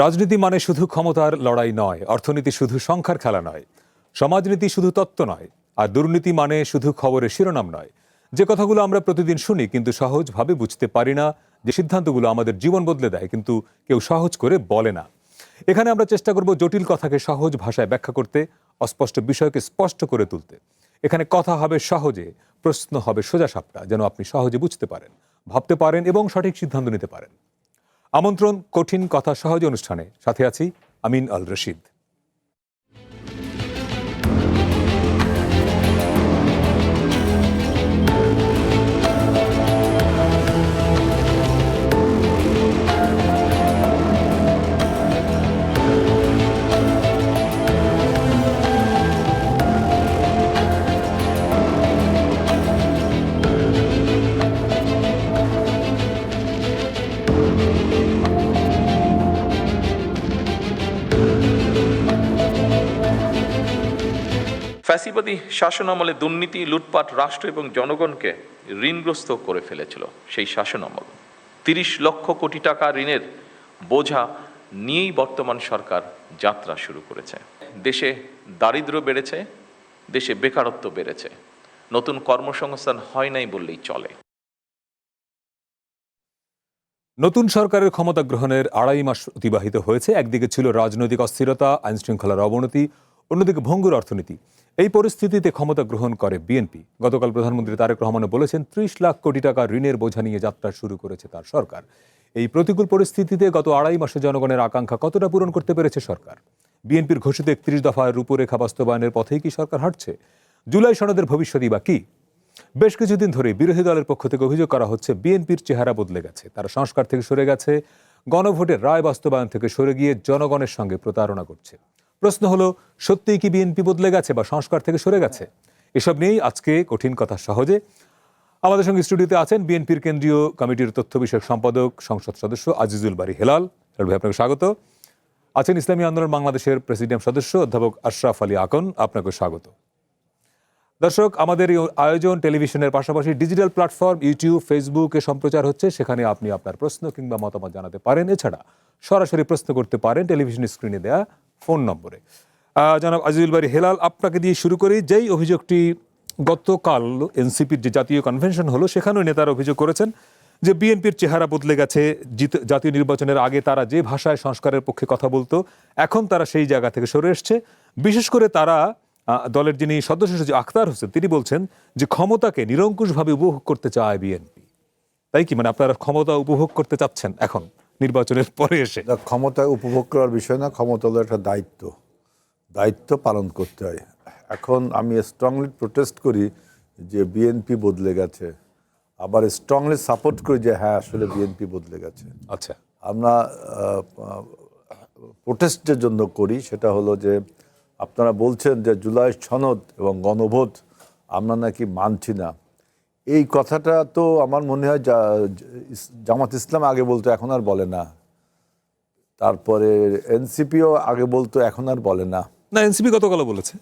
রাজনীতি মানে শুধু ক্ষমতার লড়াই নয়, অর্থনীতি শুধু সংখ্যার খেলা নয়, সমাজনীতি শুধু তত্ত্ব নয়, আর দুর্নীতি মানে শুধু খবরের শিরোনাম নয়। যে কথাগুলো আমরা প্রতিদিন শুনি কিন্তু সহজভাবে বুঝতে পারি না, যে সিদ্ধান্তগুলো আমাদের জীবন বদলে দেয় কিন্তু কেউ সহজ করে বলে না। এখানে আমরা চেষ্টা করব জটিল কথাকে সহজ ভাষায় ব্যাখ্যা করতে, অস্পষ্ট বিষয়কে স্পষ্ট করে তুলতে। এখানে কথা হবে সহজে, প্রশ্ন হবে সোজাসাপটা, যেন আপনি সহজে বুঝতে পারেন, ভাবতে পারেন এবং সঠিক সিদ্ধান্ত নিতে পারেন। আমন্ত্রণ কঠিন কথা সহজ অনুষ্ঠানে, সাথে আছি আমিন আল রশিদ। ফ্যাসিবাদী শাসনামলে দুর্নীতি, লুটপাট রাষ্ট্র এবং জনগণকে ঋণগ্রস্ত করে ফেলেছিল। সেই শাসনামল ৩০ লক্ষ কোটি টাকা ঋণের বোঝা নিয়েই বর্তমান সরকার যাত্রা শুরু করেছে। দেশে দারিদ্র্য বেড়েছে, দেশে বেকারত্ব বেড়েছে, নতুন কর্মসংস্থান হয় নাই বললেই চলে। নতুন সরকারের ক্ষমতা গ্রহণের ২.৫ মাস অতিবাহিত হয়েছে। একদিকে ছিল রাজনৈতিক অস্থিরতা, আইন শৃঙ্খলার অবনতি, অন্যদিকে ভঙ্গুর অর্থনীতি। এই পরিস্থিতিতে ক্ষমতা গ্রহণ করে বিএনপি। গতকাল প্রধানমন্ত্রী তারেক রহমান বলেছেন, ৩০ লাখ কোটি টাকা ঋণের বোঝা নিয়ে যাত্রা শুরু করেছে তার সরকার। এই প্রতিকূল পরিস্থিতিতে গত ২.৫ মাসে জনগণের আকাঙ্ক্ষা কতটা পূরণ করতে পেরেছে সরকার? বিএনপির ঘোষিত ৩১ দফার রূপরেখা বাস্তবায়নের পথেই কি সরকার হাঁটছে? জুলাই সনদের ভবিষ্যৎই বা কি? বেশ কিছুদিন ধরে বিরোধী দলের পক্ষ থেকে অভিযোগ করা হচ্ছে, বিএনপির চেহারা বদলে গেছে, তারা সংস্কার থেকে সরে গেছে, গণভোটের রায় বাস্তবায়ন থেকে সরে গিয়ে জনগণের সঙ্গে প্রতারণা করছে। প্রশ্ন হলো, সত্যিই কি বিএনপি বদলে গেছে বা সংস্কার থেকে সরে গেছে? এসব নিয়েই আজকে কঠিন কথা সহজে। আমাদের সঙ্গে স্টুডিওতে আছেন বিএনপির কেন্দ্রীয় কমিটির তথ্য বিষয়ক সম্পাদক, সংসদ সদস্য আজিজুল বারী হেলাল। হেলাল ভাই, আপনাকে স্বাগত। আছেন ইসলামী আন্দোলন বাংলাদেশের প্রেসিডিয়াম সদস্য অধ্যাপক আশরাফ আলী আকন, আপনাকে স্বাগত। দর্শক, আমাদের এই আয়োজন টেলিভিশনের পাশাপাশি ডিজিটাল প্ল্যাটফর্ম ইউটিউব, ফেসবুকে সম্প্রচার হচ্ছে। সেখানে আপনি আপনার প্রশ্ন কিংবা মতামত জানাতে পারেন। এছাড়া সরাসরি প্রশ্ন করতে পারেন টেলিভিশন স্ক্রিনে দেয়া ফোন নম্বরে। জনাব আজিজুল বারী হেলাল, আপনাকে দিয়ে শুরু করি। যেই অভিযোগটি গতকাল এনসিপির যে জাতীয় কনভেনশন হলো, সেখানেও নেতারা অভিযোগ করেছেন যে বিএনপির চেহারা বদলে গেছে। জাতীয় নির্বাচনের আগে তারা যে ভাষায় সংস্কারের পক্ষে কথা বলতো, এখন তারা সেই জায়গা থেকে সরে এসছে। বিশেষ করে তারা, দলের যিনি সদস্য সচিব আখতার হোসেন, তিনি বলছেন যে ক্ষমতাকে নিরঙ্কুশভাবে উপভোগ করতে চায় বিএনপি। তাই কি, মানে আপনারা ক্ষমতা উপভোগ করতে চাচ্ছেন এখন নির্বাচনের পরে এসে? ক্ষমতা উপভোগ করার বিষয় না, ক্ষমতা হলো একটা দায়িত্ব পালন করতে হয়। এখন আমি স্ট্রংলি প্রোটেস্ট করি যে বিএনপি বদলে গেছে, আবার স্ট্রংলি সাপোর্ট করি যে হ্যাঁ, আসলে বিএনপি বদলে গেছে। আচ্ছা, আমরা প্রোটেস্টের জন্য করি, সেটা হলো যে আপনারা বলছেন যে জুলাই সনদ এবং গণভোট আমরা নাকি মানছি না। এই কথাটা তো আমার মনে হয় জামাত ইসলাম আগে বলতো, এখন আর বলে না। তারপরে এনসিপিও আগে বলতো, এখন আর বলে না। না, এনসিপি গতকাল বলেছে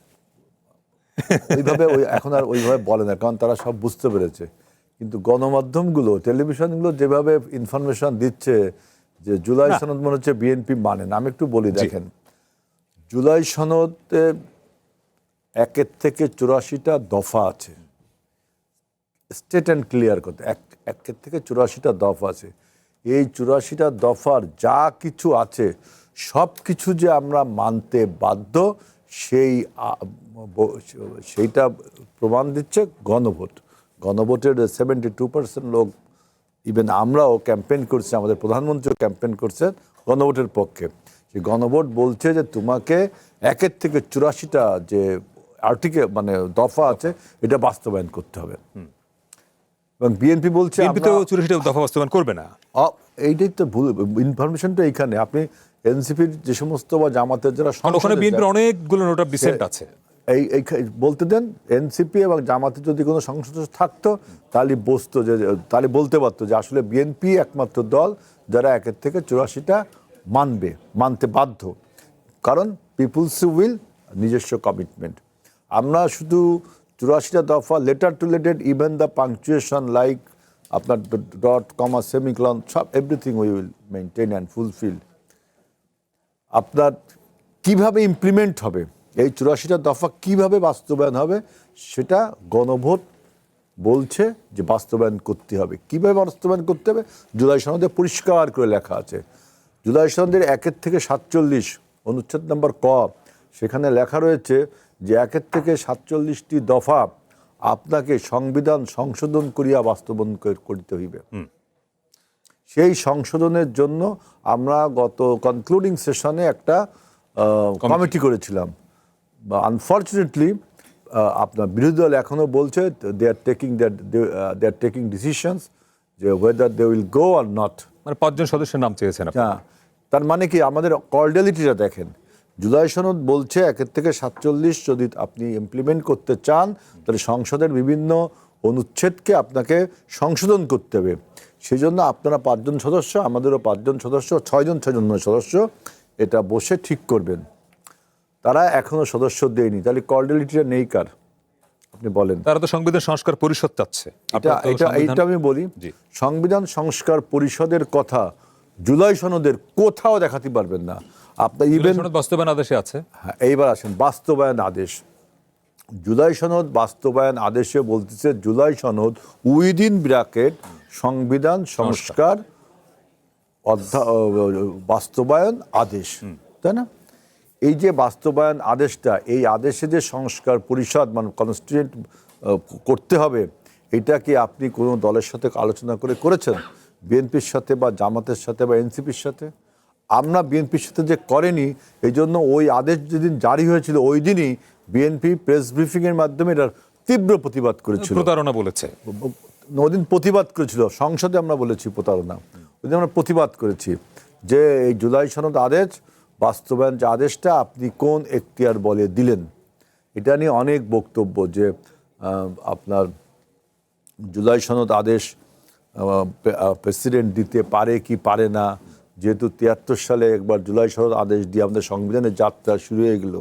ওইভাবে এখন আর ওইভাবে বলে না, কারণ তারা সব বুঝতে পেরেছে। কিন্তু গণমাধ্যমগুলো, টেলিভিশনগুলো যেভাবে ইনফরমেশন দিচ্ছে যে জুলাই সনদ মনে হচ্ছে বিএনপি মানে না। আমি একটু বলি, দেখেন, জুলাই সনদে ১ থেকে ৮৪টা দফা আছে, স্টেট অ্যান্ড ক্লিয়ার করতে। ১ থেকে ৮৪টা দফা আছে। এই ৮৪টা দফার যা কিছু আছে সব কিছু যে আমরা মানতে বাধ্য, সেইটা প্রমাণ দিচ্ছে গণভোটের ৭২% লোক, ইভেন আমরাও ক্যাম্পেইন করছি, আমাদের প্রধানমন্ত্রীও ক্যাম্পেইন করছেন গণভোটের পক্ষে। সেই গণভোট বলছে যে তোমাকে ১ থেকে ৮৪টা যে আর্টিকেল, মানে দফা আছে, এটা বাস্তবায়ন করতে হবে। এবং বিএনপি বলছে 84টা দফা বাস্তবায়ন করবে না। এইটাই তো ভুল ইনফরমেশনটা এইখানে। আপনি এনসিপির যে সমস্ত বা জামাতের যারা, ওখানে বিএনপির অনেকগুলো নোট অফ ডিসেন্ট আছে, এই বলতে দেন। এনসিপি এবং জামাতের যদি কোনো সংসদ থাকতো, তাহলে বলতে পারতো যে আসলে বিএনপি একমাত্র দল যারা ১ থেকে ৮৪টা মানতে বাধ্য, কারণ পিপুলস উইল, নিজস্ব কমিটমেন্ট। আমরা শুধু ৮৪টা দফা, letter to letter, even the punctuation, like আপনার ডট, কমা, সেমিকলন, সব everything we will maintain and fulfil. আপনার কিভাবে ইমপ্লিমেন্ট হবে, এই 84টা দফা কিভাবে বাস্তবায়ন হবে, সেটা গণভোট বলছে যে বাস্তবায়ন করতে হবে। কিভাবে বাস্তবায়ন করতে হবে জুলাই সনদে পরিষ্কার করে লেখা আছে। জুলাই সনদের 1 থেকে 47 অনুচ্ছেদ নম্বর ক, সেখানে লেখা রয়েছে যে 1 থেকে 47টি দফা আপনাকে সংবিধান সংশোধন করিয়া বাস্তবায়ন করিতে হইবে। সেই সংশোধনের জন্য আমরা গত কনক্লুডিং সেশনে একটা কমিটি করেছিলাম। আনফর্চুনেটলি আপনার বিরোধী দল এখনো বলছে দে আর টেকিং ডিসিশনস যে whether they will go or not. মানে 5 জন সদস্যের নাম চেয়েছেন আপনি। হ্যাঁ, তার মানে কি আমাদের কর্ডিয়ালিটিটা দেখেন। জুলাই সনদ বলছে 1 থেকে 47 যদি আপনি ইমপ্লিমেন্ট করতে চান তাহলে সংসদের বিভিন্ন অনুচ্ছেদকে আপনাকে সংশোধন করতে হবে। সেই জন্য আপনারা 5 জন সদস্য, আমাদেরও 5 জন সদস্য, 6 জন সদস্য এটা বসে ঠিক করবেন। তারা এখনো সদস্য দেয়নি, তাহলে কর্ডিয়ালিটিটা নেই কার আপনি বলেন? তারা তো সংবিধান সংস্কার পরিষদ চাচ্ছে। এইটা আমি বলি, সংবিধান সংস্কার পরিষদের কথা জুলাই সনদের কোথাও দেখাতে পারবেন না আপনার। ইভেন বাস্তবায়ন আদেশে আছে। হ্যাঁ, এইবার আসেন বাস্তবায়ন আদেশ। জুলাই সনদ বাস্তবায়ন আদেশে বলতেছে জুলাই সনদ উইদিন ব্র্যাকেট সংবিধান সংস্কার বাস্তবায়ন আদেশ, তাই না? এই যে বাস্তবায়ন আদেশটা, এই আদেশে যে সংস্কার পরিষদ মানে কনস্টিটিউয়েন্ট করতে হবে, এটা কি আপনি কোনো দলের সাথে আলোচনা করেছেন? বিএনপির সাথে বা জামাতের সাথে বা এনসিপির সাথে? আমরা বিএনপির সাথে যে করেনি, এই জন্য ওই আদেশ যেদিন জারি হয়েছিল ওই দিনই বিএনপি প্রেস ব্রিফিংয়ের মাধ্যমে এটার তীব্র প্রতিবাদ করেছিল। প্রতারণা বলেছে, ওদিন প্রতিবাদ করেছিল, সংসদে আমরা বলেছি প্রতারণা। ওদিন আমরা প্রতিবাদ করেছি যে এই জুলাই সনদ আদেশ বাস্তবায়ন যে আদেশটা আপনি কোন এখতিয়ার বলে দিলেন। এটা নিয়ে অনেক বক্তব্য যে আপনার জুলাই সনদ আদেশ প্রেসিডেন্ট দিতে পারে কি পারে না, যেহেতু 73 সালে একবার জুলাই সনদ আদেশ দিয়ে আমাদের সংবিধানের যাত্রা শুরু হয়ে গেল,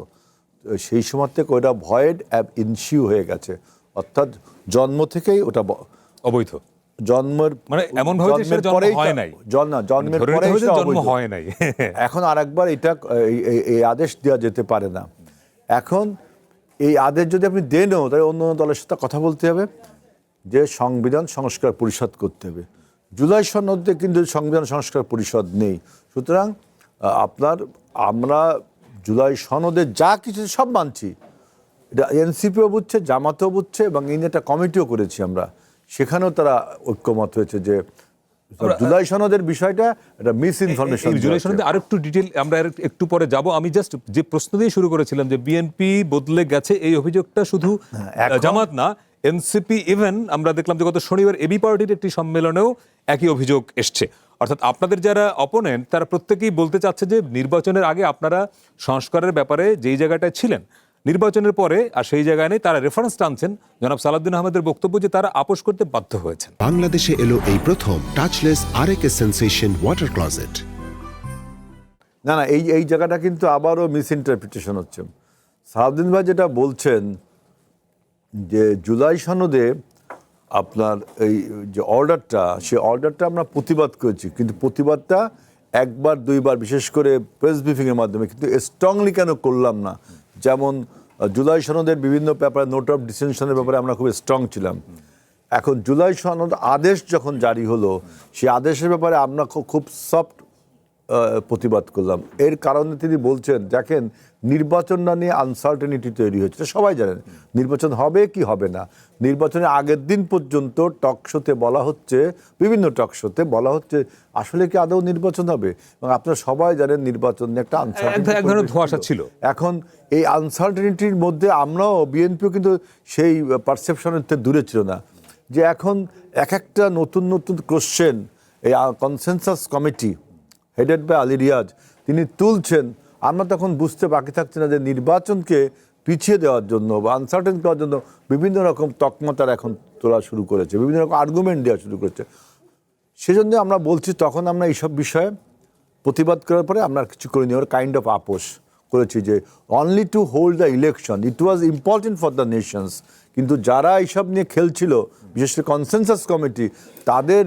সেই সময় থেকে ওটা ভয়েড অ্যাব ইনসিউ হয়ে গেছে, অর্থাৎ জন্ম থেকেই ওটা অবৈধ। জন্মের মানে এমন ভাবে যে সেটা জন্ম হয় নাই, জন্মের পরেই জন্ম হয় নাই। এখন আরেকবার এটা এই আদেশ দেওয়া যেতে পারে না। এখন এই আদেশ যদি আপনি দেনও, তাহলে অন্য দলের সাথে কথা বলতে হবে যে সংবিধান সংস্কার পরিষদ করতে হবে। জুলাই সনদে কিন্তু সংবিধান সংস্কার পরিষদ নেই। সুতরাং আমরা জুলাই সনদে যা কিছু সব মানছি, এটা এনসিপিও বুঝছে, জামাতও বুঝছে, এবং এই নিয়ে একটা কমিটিও করেছি আমরা, সেখানেও তারা ঐক্যমত হয়েছে যে জুলাই সনদের বিষয়টা এটা মিস ইনফরমেশন। জুলাই সনদে আরেকটু ডিটেইল আমরা একটু পরে যাব। আমি জাস্ট যে প্রশ্ন দিয়ে শুরু করেছিলাম যে বিএনপি বদলে গেছে, এই অভিযোগটা শুধু জামাত না, এনসিপি, ইভেন আমরা দেখলাম যে গত শনিবার এবি পার্টির একটি সম্মেলনেও একই অভিযোগ এসছে। অর্থাৎ আপনাদের যারা অপোনেন্ট তারা প্রত্যেকেই বলতে চাচ্ছে যে নির্বাচনের আগে আপনারা সংস্কারের ব্যাপারে যেই জায়গাটায় ছিলেন, নির্বাচনের পরে আর সেই জায়গায় নেই। তারা রেফারেন্স টানছেন জনাব সালাউদ্দিন আহমেদের বক্তব্য যে তারা আপোষ করতে বাধ্য হয়েছেন। বাংলাদেশে এলো এই প্রথম টাচলেস আরএকে সেন্সেশন ওয়াটার ক্লোজেট। না, এই জায়গাটা কিন্তু আবারও মিস ইন্টারপ্রিটেশন হচ্ছে। সালাউদ্দিন ভাই যেটা বলছেন যে জুলাই সনদে আপনার এই যে অর্ডারটা, সেই অর্ডারটা আমরা প্রতিবাদ করেছি, কিন্তু প্রতিবাদটা একবার দুইবার বিশেষ করে প্রেস ব্রিফিংয়ের মাধ্যমে, কিন্তু স্ট্রংলি কেন করলাম না? যেমন জুলাই সনদের বিভিন্ন ব্যাপারে নোট অফ ডিসেনশনের ব্যাপারে আমরা খুব স্ট্রং ছিলাম। এখন জুলাই সনদ আদেশ যখন জারি হলো, সেই আদেশের ব্যাপারে আমরা খুব সফট প্রতিবাদ করলাম। এর কারণে তিনি বলছেন, দেখেন নির্বাচনটা নিয়ে আনসার্টেনিটি তৈরি হয়েছে, সবাই জানেন নির্বাচন হবে কি হবে না। নির্বাচনের আগের দিন পর্যন্ত টকশোতে বলা হচ্ছে, বিভিন্ন টকশোতে বলা হচ্ছে আসলে কি আদৌ নির্বাচন হবে, এবং আপনারা সবাই জানেন নির্বাচন নিয়ে একটা আনসার্টেনিটি ধোঁয়াশা ছিল। এখন এই আনসার্টেনিটির মধ্যে আমরাও, বিএনপিও কিন্তু সেই পারসেপশনের থেকে দূরে ছিল না, যে এখন একটা নতুন নতুন কোশ্চেন এই consensus committee headed by Ali Riaz তিনি তুলছেন। আমরা তখন বুঝতে বাকি থাকছে না যে নির্বাচনকে পিছিয়ে দেওয়ার জন্য বা আনসার্টেন করার জন্য বিভিন্ন রকম তকমা তারা এখন তোলা শুরু করেছে, বিভিন্ন রকম আর্গুমেন্ট দেওয়া শুরু করেছে। সেজন্য আমরা বলছি, তখন আমরা এইসব বিষয়ে প্রতিবাদ করার পরে আমরা কিছু করে নেওয়ার কাইন্ড অফ আপোষ করেছি যে only to hold the election, it was important for the Nations. কিন্তু যারা এইসব নিয়ে খেলছিল, বিশেষ করে কনসেনসাস কমিটি, তাদের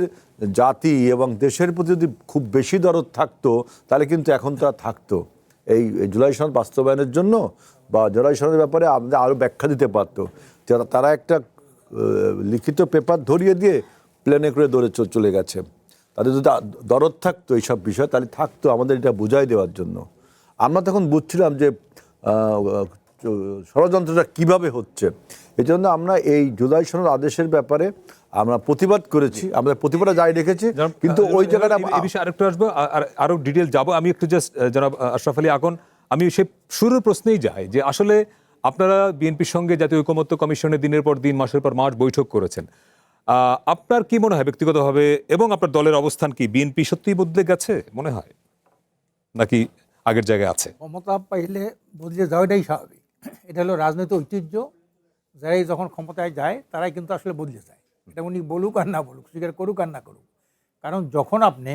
জাতি এবং দেশের প্রতি যদি খুব বেশি দরদ থাকতো তাহলে কিন্তু এখন তারা থাকতো। এই জুলাই সনদ বাস্তবায়নের জন্য বা জুলাই সনদের ব্যাপারে আমাদের আরও ব্যাখ্যা দিতে পারতো। তারা একটা লিখিত পেপার ধরিয়ে দিয়ে প্লেনে করে দৌড়ে চলে গেছে। তাদের যদি দরদ থাকতো এইসব বিষয় তাহলে থাকতো আমাদের এটা বুঝাই দেওয়ার জন্য। আমরা তখন বুঝছিলাম যে ষড়যন্ত্রটা কিভাবে হচ্ছে। এই জন্য আমরা এই জুলাই সনদ আদেশের ব্যাপারে আমরা প্রতিবাদ করেছি, আমাদের প্রতিবাদটা জারি রেখেছি, কিন্তু ওই জায়গাটা এই বিষয়ে আরেকটু আসবো, আরো ডিটেল যাবো। আমি একটু জাস্ট জনাব আশরাফ আলী আকন, আমি সে শুরুর প্রশ্নেই যাই যে আসলে আপনারা বিএনপির সঙ্গে জাতীয় ঐকমত্য কমিশনে দিনের পর দিন মাসের পর মাস বৈঠক করেছেন। আপনার কি মনে হয় ব্যক্তিগতভাবে এবং আপনার দলের অবস্থান কি, বিএনপি সত্যিই বদলে গেছে মনে হয় নাকি আগের জায়গায় আছে? ক্ষমতা পাইলে বদলে যাওয়াটাই স্বাভাবিক। এটা হলো রাজনৈতিক ঐতিহ্য। যারাই যখন ক্ষমতায় যায় তারাই কিন্তু আসলে বদলে যায়। এটা উনি বলুক আর না বলুক, স্বীকার করুক আর না করুক। কারণ যখন আপনি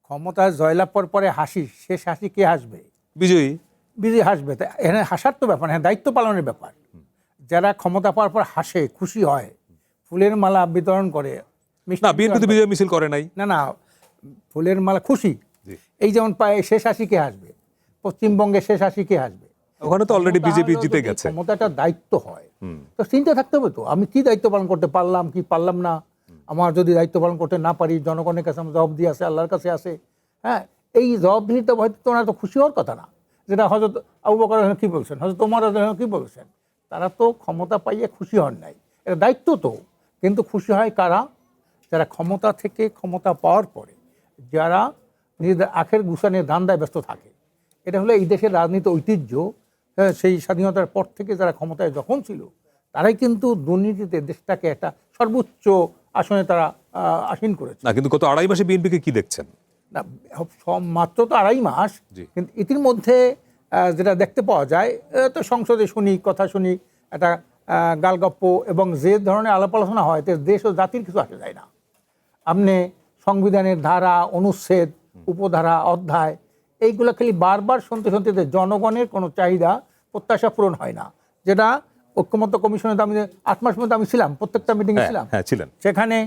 ক্ষমতায় জয়লাভ পরে হাসি, শেষ হাসি কে হাসবে? বিজয়ী বিজয়ী হাসবে। তাই এখানে হাসার তো ব্যাপার না, দায়িত্ব পালনের ব্যাপার। যারা ক্ষমতা পাওয়ার পর হাসে, খুশি হয়, ফুলের মালা বিতরণ করে, না, বিএনপি তো বিজয় মিছিল করে নাই। না, ফুলের মালা খুশি। এই যেমন পায় শেষ হাসি কে হাসবে? পশ্চিমবঙ্গে শেষ হাসি কে হাসবে? ওখানে তো অলরেডি বিজেপি জিতে গেছে। ক্ষমতাটা দায়িত্ব হয় তো চিন্তা থাকতে হবে তো, আমি কি দায়িত্ব পালন করতে পারলাম কি পারলাম না। আমার যদি দায়িত্ব পালন করতে না পারি, জনগণের কাছে আমার জবাবদিহি আছে, আল্লাহর কাছে আছে। হ্যাঁ, এই জবাবদিহিতে হয়তো ওনারা তো খুশি হওয়ার কথা না। যেটা হযরত আবু বকর কি বলছেন, হযরত ওমর কি বলছেন, তারা তো ক্ষমতা পাইয়ে খুশি হন নাই। এটা দায়িত্ব তো। কিন্তু খুশি হয় কারা? যারা ক্ষমতা থেকে ক্ষমতা পাওয়ার পরে যারা নিজেদের আখের গুছানের ধান্দায় ব্যস্ত থাকে। এটা হলো এই দেশের রাজনীতি ঐতিহ্য। সেই স্বাধীনতার পর থেকে যারা ক্ষমতায় যখন ছিল তারাই কিন্তু দুর্নীতিতে দেশটাকে একটা সর্বোচ্চ আসনে তারা আসীন করেছে। না, কিন্তু গত 2.5 মাসে বিএনপিকে কি দেখছেন? না, মাত্র তো 2.5 মাস, জি। কিন্তু ইতিমধ্যে যেটা দেখতে পাওয়া যায়, তো সংসদে শুনি, কথা শুনি, একটা গালগপ্প এবং যে ধরনের আলাপ আলোচনা হয় এতে দেশ ও জাতির কিছু আসে যায় না। আপনি সংবিধানের ধারা, অনুচ্ছেদ, উপধারা, অধ্যায় এইগুলো খালি বারবার শুনতে শুনতে জনগণের কোনো চাহিদা প্রত্যাশা পূরণ হয় না। যেটা ঐকমত্য কমিশনে আমি 8 মাস মধ্যে আমি ছিলাম, প্রত্যেকটা মিটিংয়ে ছিলাম। হ্যাঁ, ছিলেন। সেখানে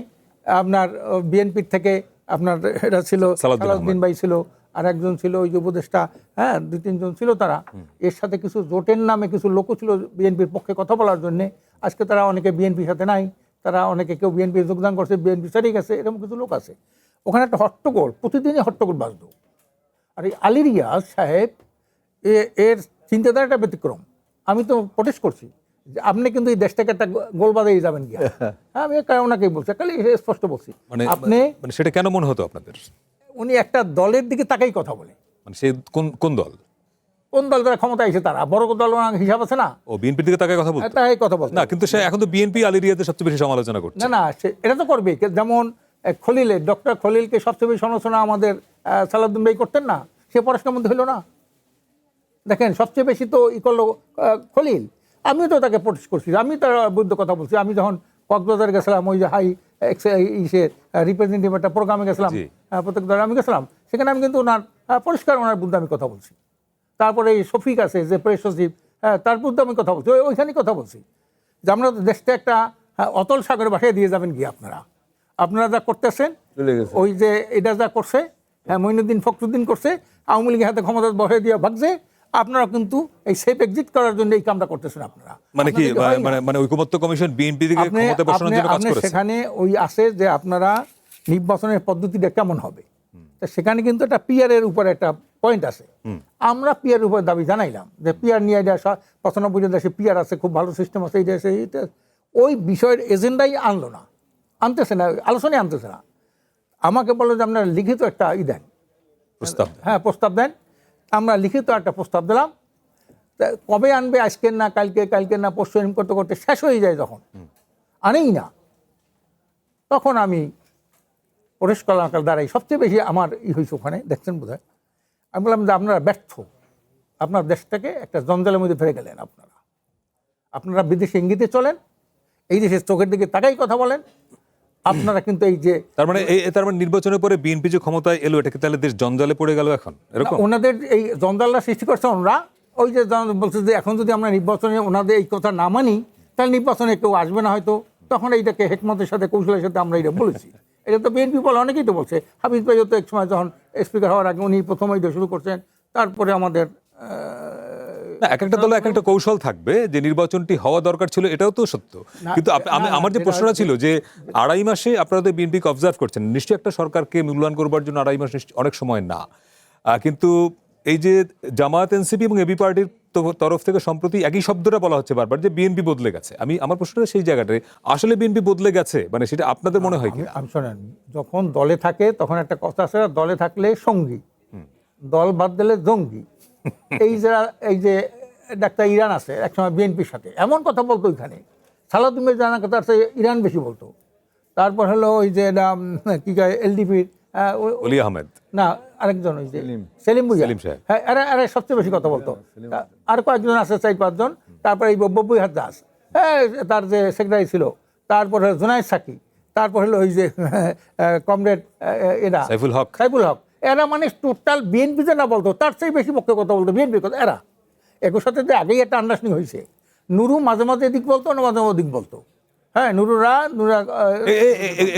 আপনার বিএনপির থেকে আপনার এটা ছিল সালাউদ্দিন ভাই ছিল, আর একজন ছিল ওই যে উপদেষ্টা, হ্যাঁ 2-3 জন ছিল তারা। এর সাথে কিছু জোটের নামে কিছু লোকও ছিল বিএনপির পক্ষে কথা বলার জন্যে। আজকে তারা অনেকে বিএনপির সাথে নাই, তারা অনেকে কেউ বিএনপি যোগদান করছে, বিএনপি ছেড়ে গেছে, এরকম কিছু লোক আছে। ওখানে একটা হট্টগোল, প্রতিদিনই হট্টগোল বাজত। আর এই আলী রিয়াজ সাহেব এর চিন্তাধারাটা ব্যতিক্রম। আমি তো প্রোটেস্ট করছি যে আপনি কিন্তু এই দেশটাকে একটা গোল বাজাই যাবেন গিয়া। হ্যাঁ, আমি ওনাকেই বলছি, খালি স্পষ্ট বলছি। আপনি সেটা কেন মনে হতো আপনাদের? উনি একটা দলের দিকে তাকাই কথা বলে। মানে সে কোন দল? কোন দল যারা ক্ষমতা এসে তারা বড় দল হিসাব আছে না, ও বিএনপির দিকে তাকায় কথা বলতো? তাই কথা বলছে না, কিন্তু সে এখন তো বিএনপি আলী রিয়াদের সবচেয়ে বেশি সমালোচনা করছে। না, এটা তো করবে। যেমন খলিলের, ডক্টর খলিলকে সবচেয়ে বেশি সমালোচনা আমাদের সালাউদ্দিন ভাই করতেন না, সে পররাষ্ট্র মন্ত্রী হলো না। দেখেন, সবচেয়ে বেশি তো ই করলো খলিল। আমিও তো তাকে প্রোটেস্ট করছি, আমি তার বিরুদ্ধে কথা বলছি। আমি যখন কক্সবাজার গেছিলাম, ওই যে হাই রিপ্রেজেন্টেটিভ একটা প্রোগ্রামে গেছিলাম, প্রত্যেক দলে আমি গেছিলাম, সেখানে আমি কিন্তু ওনার পরিষ্কার ওনার বিরুদ্ধে আমি কথা বলছি। তারপরে এই শফিক আছে যে প্রেস সচিব, তার বিরুদ্ধে আমি কথা বলছি, ওইখানেই কথা বলছি যে আমরা দেশটা একটা অতল সাগরের বাসায় দিয়ে যাবেন গিয়ে আপনারা যা করতেছেন, ওই যে এটা যা করছে, মঈনুদ্দিন ফখরুদ্দিন করছে, আওয়ামী লীগের হাতে ক্ষমতা বসায় দিয়ে ভাগছে, আপনারা কিন্তু এই সেফ এক্সিট করার জন্য এই কামটা করতেছেন। আপনারা মানে কি, মানে ঐকমত্য কমিশন বিএনপি থেকে ক্ষমতা বসানোর জন্য কাজ করেছে। সেখানে ওই আছে যে আপনারা নির্বাচনের পদ্ধতিটা কেমন হবে, সেখানে কিন্তু একটা পিয়ারের উপরে একটা পয়েন্ট আছে। আমরা পিয়ারের উপরে দাবি জানাইলাম যে পিয়ার নিয়ে 95 দেশে পিয়ার আছে, খুব ভালো সিস্টেম আছে, এইটা আছে, এইটা। ওই বিষয়ের এজেন্ডাই আনলো না, আনতেছে না, আলোচনায় আনতেছে না। আমাকে বললো যে আপনারা লিখিত একটা দেন, প্রস্তাব। হ্যাঁ, প্রস্তাব দেন। আমরা লিখিত একটা প্রস্তাব দিলাম। কবে আনবে, আজকের না কালকে না পরশু, এরকম করতে করতে শেষ হয়ে যায়। যখন আনেই না, তখন আমি পরেশ কলাকার দ্বারাই সবচেয়ে বেশি আমার হয়েছে ওখানে, দেখছেন বোধহয়। আমি বললাম যে আপনারা ব্যর্থ, আপনার দেশটাকে একটা জঞ্জালের মধ্যে ফেলে গেলেন। আপনারা বিদেশি ইঙ্গিতে চলেন, এই দেশের চোখের দিকে তাকাই কথা বলেন। আপনারা কিন্তু এই যে তার মানে নির্বাচনের পরে বিএনপি যে ক্ষমতায় এলো, এটাকে তাহলে দেশ জঞ্জালে পড়ে গেল এখন এরকম? ওনাদের এই জঞ্জালটা সৃষ্টি করছে ওনারা। ওই যে বলছে যে এখন যদি আমরা নির্বাচনে ওনাদের এই কথা না মানি, তাহলে নির্বাচনে কেউ আসবে না হয়তো। তখন এইটাকে হেকমতের সাথে, কৌশলের সাথে আমরা এটা বলেছি। এটা তো বিএনপি বলে, অনেকেই তো বলছে। হাফিজ ভাইও তো এক সময় যখন স্পিকার হওয়ার আগে উনি প্রথম এইটা শুরু করছেন, তারপরে আমাদের না, এক একটা দলে এক একটা কৌশল থাকবে যে নির্বাচনটি হওয়া দরকার ছিল, এটাও তো সত্য। কিন্তু আমার যে প্রশ্নটা ছিল যে 2.5 মাসে আপনারা তো বিএনপিকে অবজার্ভ করছেন, নিশ্চয়ই একটা সরকারকে মূল্যায়ন করবার জন্য 2.5 মাস অনেক সময় না। কিন্তু এই যে জামায়াত, এনসিপি এবং এবি পার্টির তরফ থেকে সম্প্রতি একই শব্দটা বলা হচ্ছে বারবার যে বিএনপি বদলে গেছে। আমার প্রশ্নটা সেই জায়গাটায়, আসলে বিএনপি বদলে গেছে মানে সেটা আপনাদের মনে হয় কি? আমি শোনেন, যখন দলে থাকে তখন একটা কথা আছে, দলে থাকলে সঙ্গী, দল বাদ দিলে জঙ্গি। এই যে ডাক্তার ইরান আছে একসময় বিএনপির সাথে এমন কথা বলতো, ওইখানে সালাউদ্দিন জানা কথা আছে, ইরান বেশি বলতো। তারপর হলো ওই যে কি কয় এলডিপির ওলি আহমেদ, না আরেকজন ওই যে সেলিম ভুঁইয়া, হ্যাঁ এরা সবচেয়ে বেশি কথা বলতো। আর কয়েকজন আছে 4-5 জন। তারপরে এই বব্বুই হাদ্দাস, হ্যাঁ তার যে সেক্রেটারি ছিল, তারপর জুনায়েদ সাকি, তারপর হলো ওই যে কমরেড এরা সাইফুল হক, এরা মানে টোটাল বিএনপি যেটা বলতো তার চেয়ে বেশি পক্ষে কথা বলতো বিএনপির কথা। এরা একই সাথে যে আগেই একটা আন্ডারস্ট্যান্ডিং হয়েছে। নুরু মাঝে মাঝে এদিক বলতো না, মাঝে মাঝে ওদিক বলতো। হ্যাঁ নুরা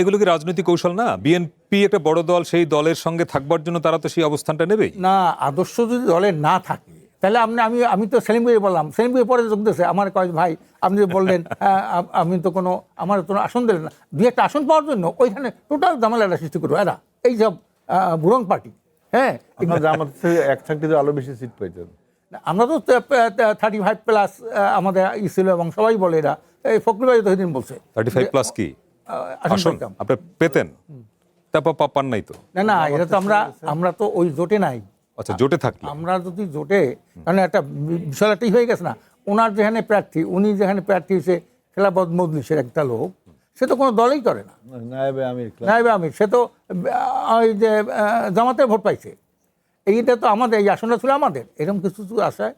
এগুলো কি রাজনৈতিক কৌশল না? বিএনপি একটা বড় দল, সেই দলের সঙ্গে থাকবার জন্য তারা তো সেই অবস্থানটা নেবেই না। আদর্শ যদি দলের না থাকে তাহলে আমি তো সেলিম ভাই বললাম, সেলিম ভাই পরে যোগ দিয়েছে আমার কয়েক ভাই, আপনি যে বললেন আমি তো আমার কোনো আসন দিলেন না, 2-1টা আসন পাওয়ার জন্য ওইখানে টোটাল ঝামেলাটা সৃষ্টি করবো এরা, এই সব বুরং পার্টি। হ্যাঁ জামাত থেকে এক থাকতে আরো বেশি সিট পাইতেন। আমরা তো 35+ আমাদের ছিল, এবং সবাই বলে এরা, এই ফখরুল ভাই তো সেদিন বলছে 35+ কি আসন আপনি পেতেন, তারপর পান নাই তো? না এটা তো আমরা তো ওই জোটে নাই। আচ্ছা, জোটে থাকলে আমরা যদি জোটে, মানে একটা বিশাল একটাই হয়ে গেছে না। ওনার যেখানে প্রার্থী, উনি যেখানে প্রার্থী হয়েছে খেলাফত মজলিসের একটা লোক, সে তো কোনো দলেই করে না, নায়েবে আমির, সে তো ওই যে জামাতের ভোট পাইছে। এইটা তো আমাদের, এই আসনটা ছিল আমাদের, এরকম কিছু আশায়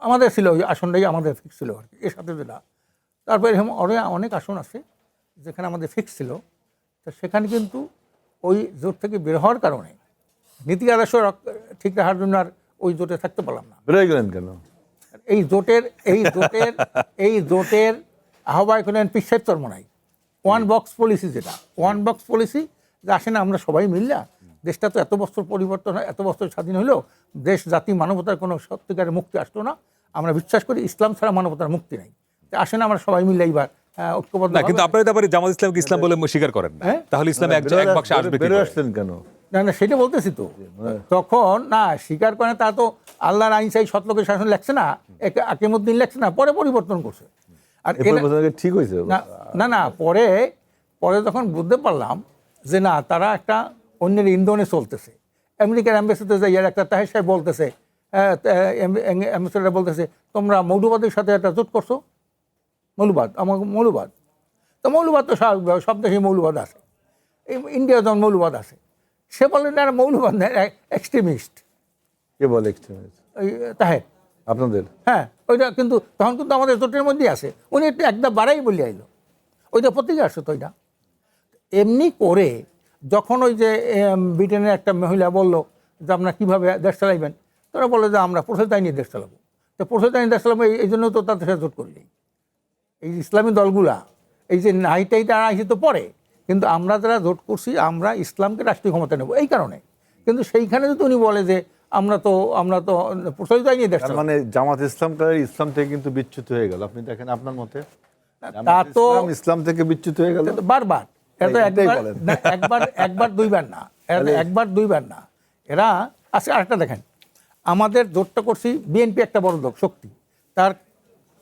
আমাদের ছিল, ওই আসনটাই আমাদের ফিক্স ছিল আর কি, এর সাথে যেটা। তারপরে এরকম অনেক আসন আছে যেখানে আমাদের ফিক্স ছিল, তো সেখানে কিন্তু ওই জোট থেকে বের হওয়ার কারণে নীতি আদর্শ ঠিক রাখার জন্য আর ওই জোটে থাকতে পারলাম না। বেরোয় গেলেন কেন? এই জোটের আহ্বায়ক হলেন পীর সাহেব চরমোনাই। ওয়ান বক্স পলিসি, যেটা ওয়ান বক্স পলিসি, যে আসে না আমরা সবাই মিললা, দেশটা তো এত বছর পরিবর্তন হয়, এত বছর স্বাধীন হলো, দেশ জাতি মানবতার কোনো সত্যিকারের মুক্তি আসলো না। আমরা বিশ্বাস করি ইসলাম ছাড়া মানবতার মুক্তি নেই। আসে না আমরা সবাই মিললে এইবার ঐক্যবদ্ধ। না, কিন্তু আপনারা তারপরে জামাত ইসলামকে ইসলাম বলে স্বীকার করেন না, তাহলে ইসলাম এক বাক্সে আসবে কি করে? আসলেন কেন? না সেটা বলতেছি তো, তখন না স্বীকার করে, তা তো আল্লাহর আইন চাই, সৎলোকের শাসন লেখছে না, আকিমুদ্দিন লেখছে না, পরে পরিবর্তন করছে। আর ঠিক হয়েছে না পরে যখন বুঝতে পারলাম যে না, তারা একটা অন্যের ইন্ধনে চলতেছে। আমেরিকার অ্যাম্বাসিতে যাই একটা তাহের সাহেব বলতেছে, অ্যাম্বাসিডার বলতেছে, তোমরা মৌলবাদের সাথে একটা জোট করছো। মৌলবাদ তো মৌলবাদ তো সব দেশে মৌলবাদ আছে, এই ইন্ডিয়া যেমন মৌলবাদ আছে। সে বলে না মৌলবাদ না, এক্সট্রিমিস্ট। কে বলে এক্সট্রিমিস্ট? ওই তাহের আপনাদের? হ্যাঁ, ওইটা কিন্তু তখন কিন্তু আমাদের জোটের মধ্যেই আছে। উনি একটু একদম বাড়াই বলে আইলো, ওইটা পত্রিকা আসছে তো। ওইটা এমনি করে যখন ওই যে ব্রিটেনের একটা মহিলা বললো যে আপনারা কীভাবে দেশ চালাইবেন, তারা বলে যে আমরা প্রথিত আইনি দেশ চালাবো। তো প্রথিত আইনি দেশ চালাবো, এই জন্য তো তাদের সাথে জোট করলি। এই ইসলামী দলগুলা এই যে নাইটাইটা আইসি তো পরে, কিন্তু আমরা যারা জোট করছি আমরা ইসলামকে রাষ্ট্রীয় ক্ষমতা নেব এই কারণে। কিন্তু সেইখানে যদি উনি বলে যে আমরা তো প্রচলিত আইনি দেশ, মানে জামাত ইসলাম থেকে কিন্তু বিচ্যুত হয়ে গেল। আপনি দেখেন আপনার মতে, তা তো ইসলাম থেকে বিচ্যুত হয়ে গেল বারবার। একবার দুইবার না এরা। আজকে আরেকটা দেখেন, আমাদের জোটটা করছি, বিএনপি একটা বড় শক্তি, তার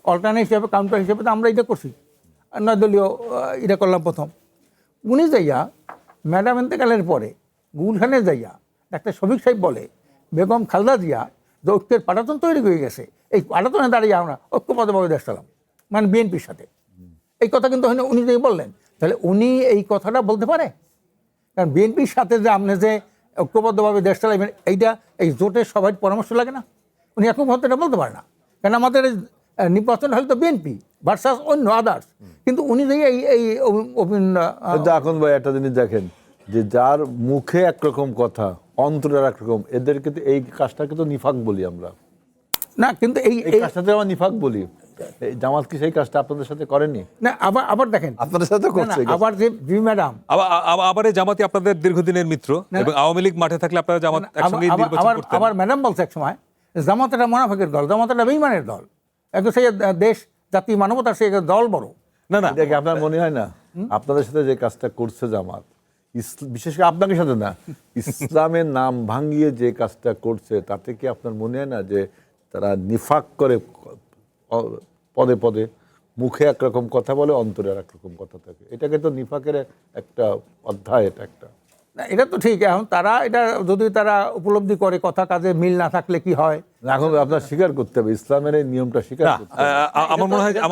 অল্টারনেট হিসেবে, কাউন্টার হিসেবে তো আমরা এটা করছি, নয়দলীয় এটা করলাম প্রথম। উনি যাইয়া ম্যাডাম এন্তেকালের পরে গুলশানে যাইয়া ডাক্তার শফিক সাহেব বলে, বেগম খালেদা জিয়া যে ঐক্যের পাটাতন তৈরি হয়ে গেছে, এই পাটাতনে দাঁড়িয়ে আমরা ঐক্যবদ্ধভাবে দেশ চালাম, মানে বিএনপির সাথে। এই কথা কিন্তু উনি যে বললেন, তাহলে উনি এই কথাটা বলতে পারে? কারণ বিএনপির সাথে যে আপনি যে ঐক্যবদ্ধভাবে দেশ চালাবেন, এইটা এই জোটের সবাই পরামর্শ লাগে না? উনি একমত এটা বলতে পারে না, কারণ আমাদের নির্বাচন হলে তো বিএনপি ভার্সাস অন্য আদার্স। কিন্তু উনি যে এই এখন ভাই একটা জিনিস দেখেন, যে যার মুখে একরকম কথা, অন্তরের একরকম, এদেরকে তো এই কাজটাকে তো নিফাক বলি আমরা। না কিন্তু এই কাজটাতে আমরা নিফাক বলি। এই জামাত কি সেই কাজটা আপনাদের সাথে করেনি? না আবার দেখেন, আপনাদের সাথে না, না, করছে এই কাজ। আবার যে জি ম্যাডাম, আবার এই জামাতি আপনাদের দীর্ঘদিনের মিত্র এবং আওয়ামী লীগ মাঠে থাকলে আপনারা জামাত একসঙ্গে নির্বাচন করতেন। আবার ম্যাডাম বলছে এক সময় জামাত একটা মুনাফিকের দল, জামাত একটা বেঈমানের দল, একটু সেই দেশ জাতি মানবতার সেই দল বড়। না না, এটা কি আপনার মনে হয় না আপনাদের সাথে যে কাজটা করছে জামাত, বিশেষ করে আপনাদের সাথে না, ইসলামের নাম ভাঙিয়ে যে কাজটা করছে, তাতে কি আপনার মনে হয় না যে তারা নিফাক করে, পদে পদে মুখে একরকম কথা বলে, অন্তরে আর একরকম কথা থাকে? এটাকে তো নিফাকের একটা অধ্যায়, এটা একটা। না, এটা তো ঠিক। এখন তারা এটা যদি তারা উপলব্ধি করে কথা কাজে মিল না থাকলে কি হয়, এখন আপনার স্বীকার করতে হবে, ইসলামের এই নিয়মটা স্বীকার করতে হবে।